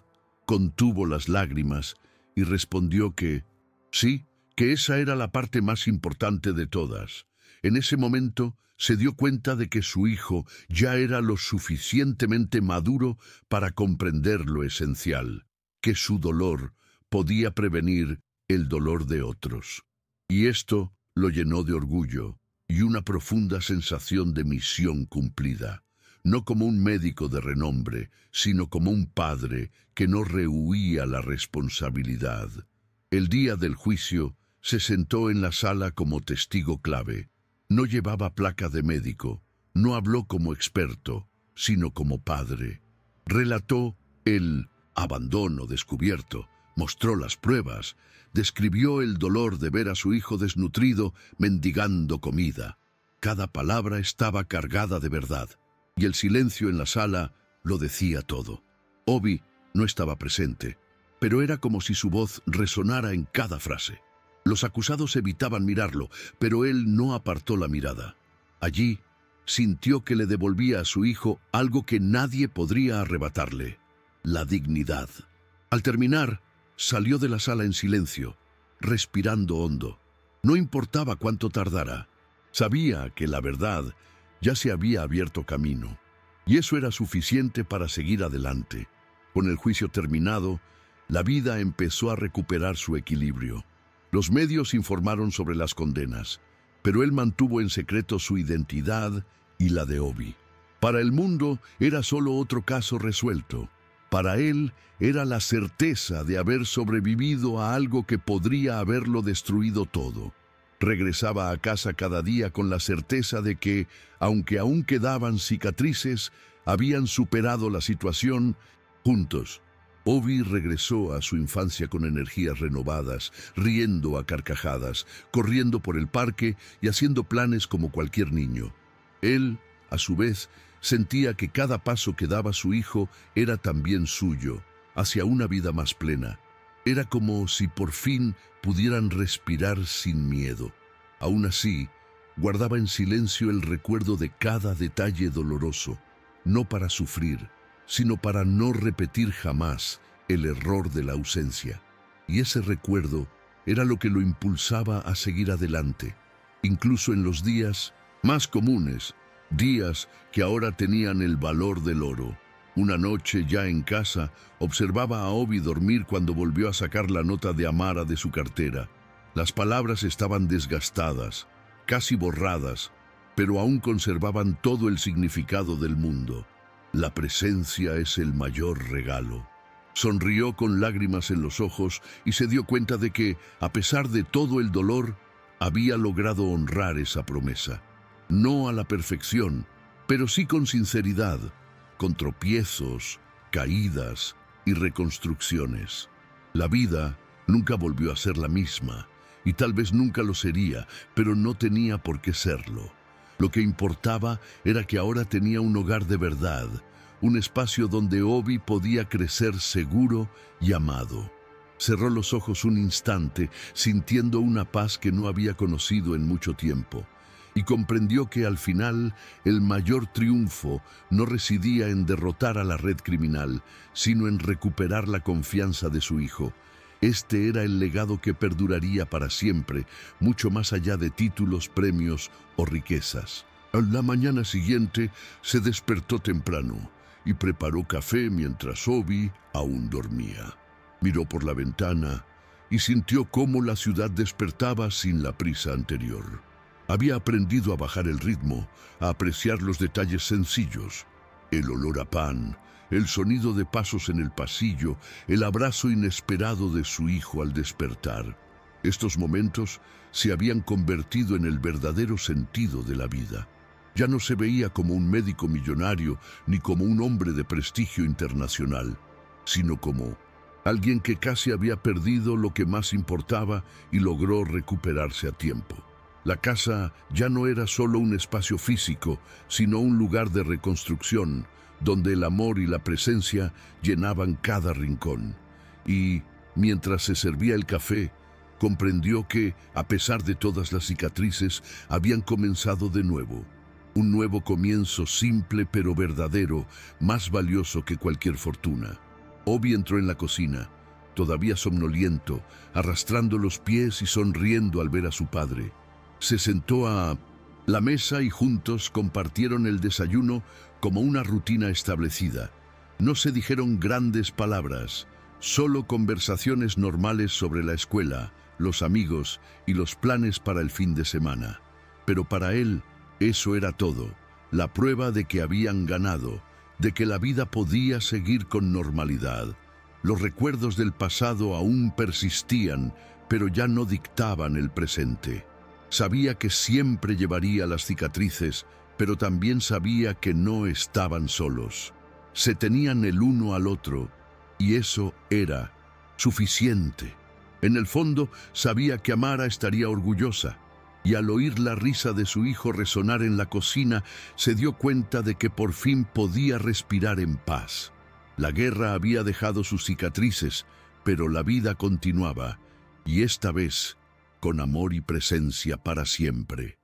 contuvo las lágrimas y respondió que sí, que esa era la parte más importante de todas. En ese momento se dio cuenta de que su hijo ya era lo suficientemente maduro para comprender lo esencial, que su dolor podía prevenir el dolor de otros. Y esto lo llenó de orgullo y una profunda sensación de misión cumplida, no como un médico de renombre, sino como un padre que no rehuía la responsabilidad. El día del juicio se sentó en la sala como testigo clave. No llevaba placa de médico, no habló como experto, sino como padre. Relató el abandono descubierto, mostró las pruebas, describió el dolor de ver a su hijo desnutrido mendigando comida. Cada palabra estaba cargada de verdad, y el silencio en la sala lo decía todo. Obi no estaba presente, pero era como si su voz resonara en cada frase. Los acusados evitaban mirarlo, pero él no apartó la mirada. Allí sintió que le devolvía a su hijo algo que nadie podría arrebatarle: la dignidad. Al terminar, salió de la sala en silencio, respirando hondo. No importaba cuánto tardara. Sabía que la verdad ya se había abierto camino, y eso era suficiente para seguir adelante. Con el juicio terminado, la vida empezó a recuperar su equilibrio. Los medios informaron sobre las condenas, pero él mantuvo en secreto su identidad y la de Obi. Para el mundo era solo otro caso resuelto. Para él era la certeza de haber sobrevivido a algo que podría haberlo destruido todo. Regresaba a casa cada día con la certeza de que, aunque aún quedaban cicatrices, habían superado la situación juntos. Obi regresó a su infancia con energías renovadas, riendo a carcajadas, corriendo por el parque y haciendo planes como cualquier niño. Él, a su vez, sentía que cada paso que daba su hijo era también suyo, hacia una vida más plena. Era como si por fin pudieran respirar sin miedo. Aún así, guardaba en silencio el recuerdo de cada detalle doloroso, no para sufrir, sino para no repetir jamás el error de la ausencia. Y ese recuerdo era lo que lo impulsaba a seguir adelante, incluso en los días más comunes, días que ahora tenían el valor del oro. Una noche, ya en casa, observaba a Obi dormir cuando volvió a sacar la nota de Amara de su cartera. Las palabras estaban desgastadas, casi borradas, pero aún conservaban todo el significado del mundo. La presencia es el mayor regalo. Sonrió con lágrimas en los ojos y se dio cuenta de que, a pesar de todo el dolor, había logrado honrar esa promesa. No a la perfección, pero sí con sinceridad, con tropiezos, caídas y reconstrucciones. La vida nunca volvió a ser la misma, y tal vez nunca lo sería, pero no tenía por qué serlo. Lo que importaba era que ahora tenía un hogar de verdad, un espacio donde Obi podía crecer seguro y amado. Cerró los ojos un instante, sintiendo una paz que no había conocido en mucho tiempo, y comprendió que al final el mayor triunfo no residía en derrotar a la red criminal, sino en recuperar la confianza de su hijo. Este era el legado que perduraría para siempre, mucho más allá de títulos, premios o riquezas. A la mañana siguiente se despertó temprano y preparó café mientras Obi aún dormía. Miró por la ventana y sintió cómo la ciudad despertaba sin la prisa anterior. Había aprendido a bajar el ritmo, a apreciar los detalles sencillos: el olor a pan, el sonido de pasos en el pasillo, el abrazo inesperado de su hijo al despertar. Estos momentos se habían convertido en el verdadero sentido de la vida. Ya no se veía como un médico millonario ni como un hombre de prestigio internacional, sino como alguien que casi había perdido lo que más importaba y logró recuperarse a tiempo. La casa ya no era solo un espacio físico, sino un lugar de reconstrucción, donde el amor y la presencia llenaban cada rincón. Y, mientras se servía el café, comprendió que, a pesar de todas las cicatrices, habían comenzado de nuevo. Un nuevo comienzo simple pero verdadero, más valioso que cualquier fortuna. Obi entró en la cocina, todavía somnoliento, arrastrando los pies y sonriendo al ver a su padre. Se sentó a la mesa y juntos compartieron el desayuno como una rutina establecida. No se dijeron grandes palabras, solo conversaciones normales sobre la escuela, los amigos y los planes para el fin de semana. Pero para él, eso era todo, la prueba de que habían ganado, de que la vida podía seguir con normalidad. Los recuerdos del pasado aún persistían, pero ya no dictaban el presente. Sabía que siempre llevaría las cicatrices, pero también sabía que no estaban solos. Se tenían el uno al otro, y eso era suficiente. En el fondo, sabía que Amara estaría orgullosa, y al oír la risa de su hijo resonar en la cocina, se dio cuenta de que por fin podía respirar en paz. La guerra había dejado sus cicatrices, pero la vida continuaba, y esta vez con amor y presencia para siempre.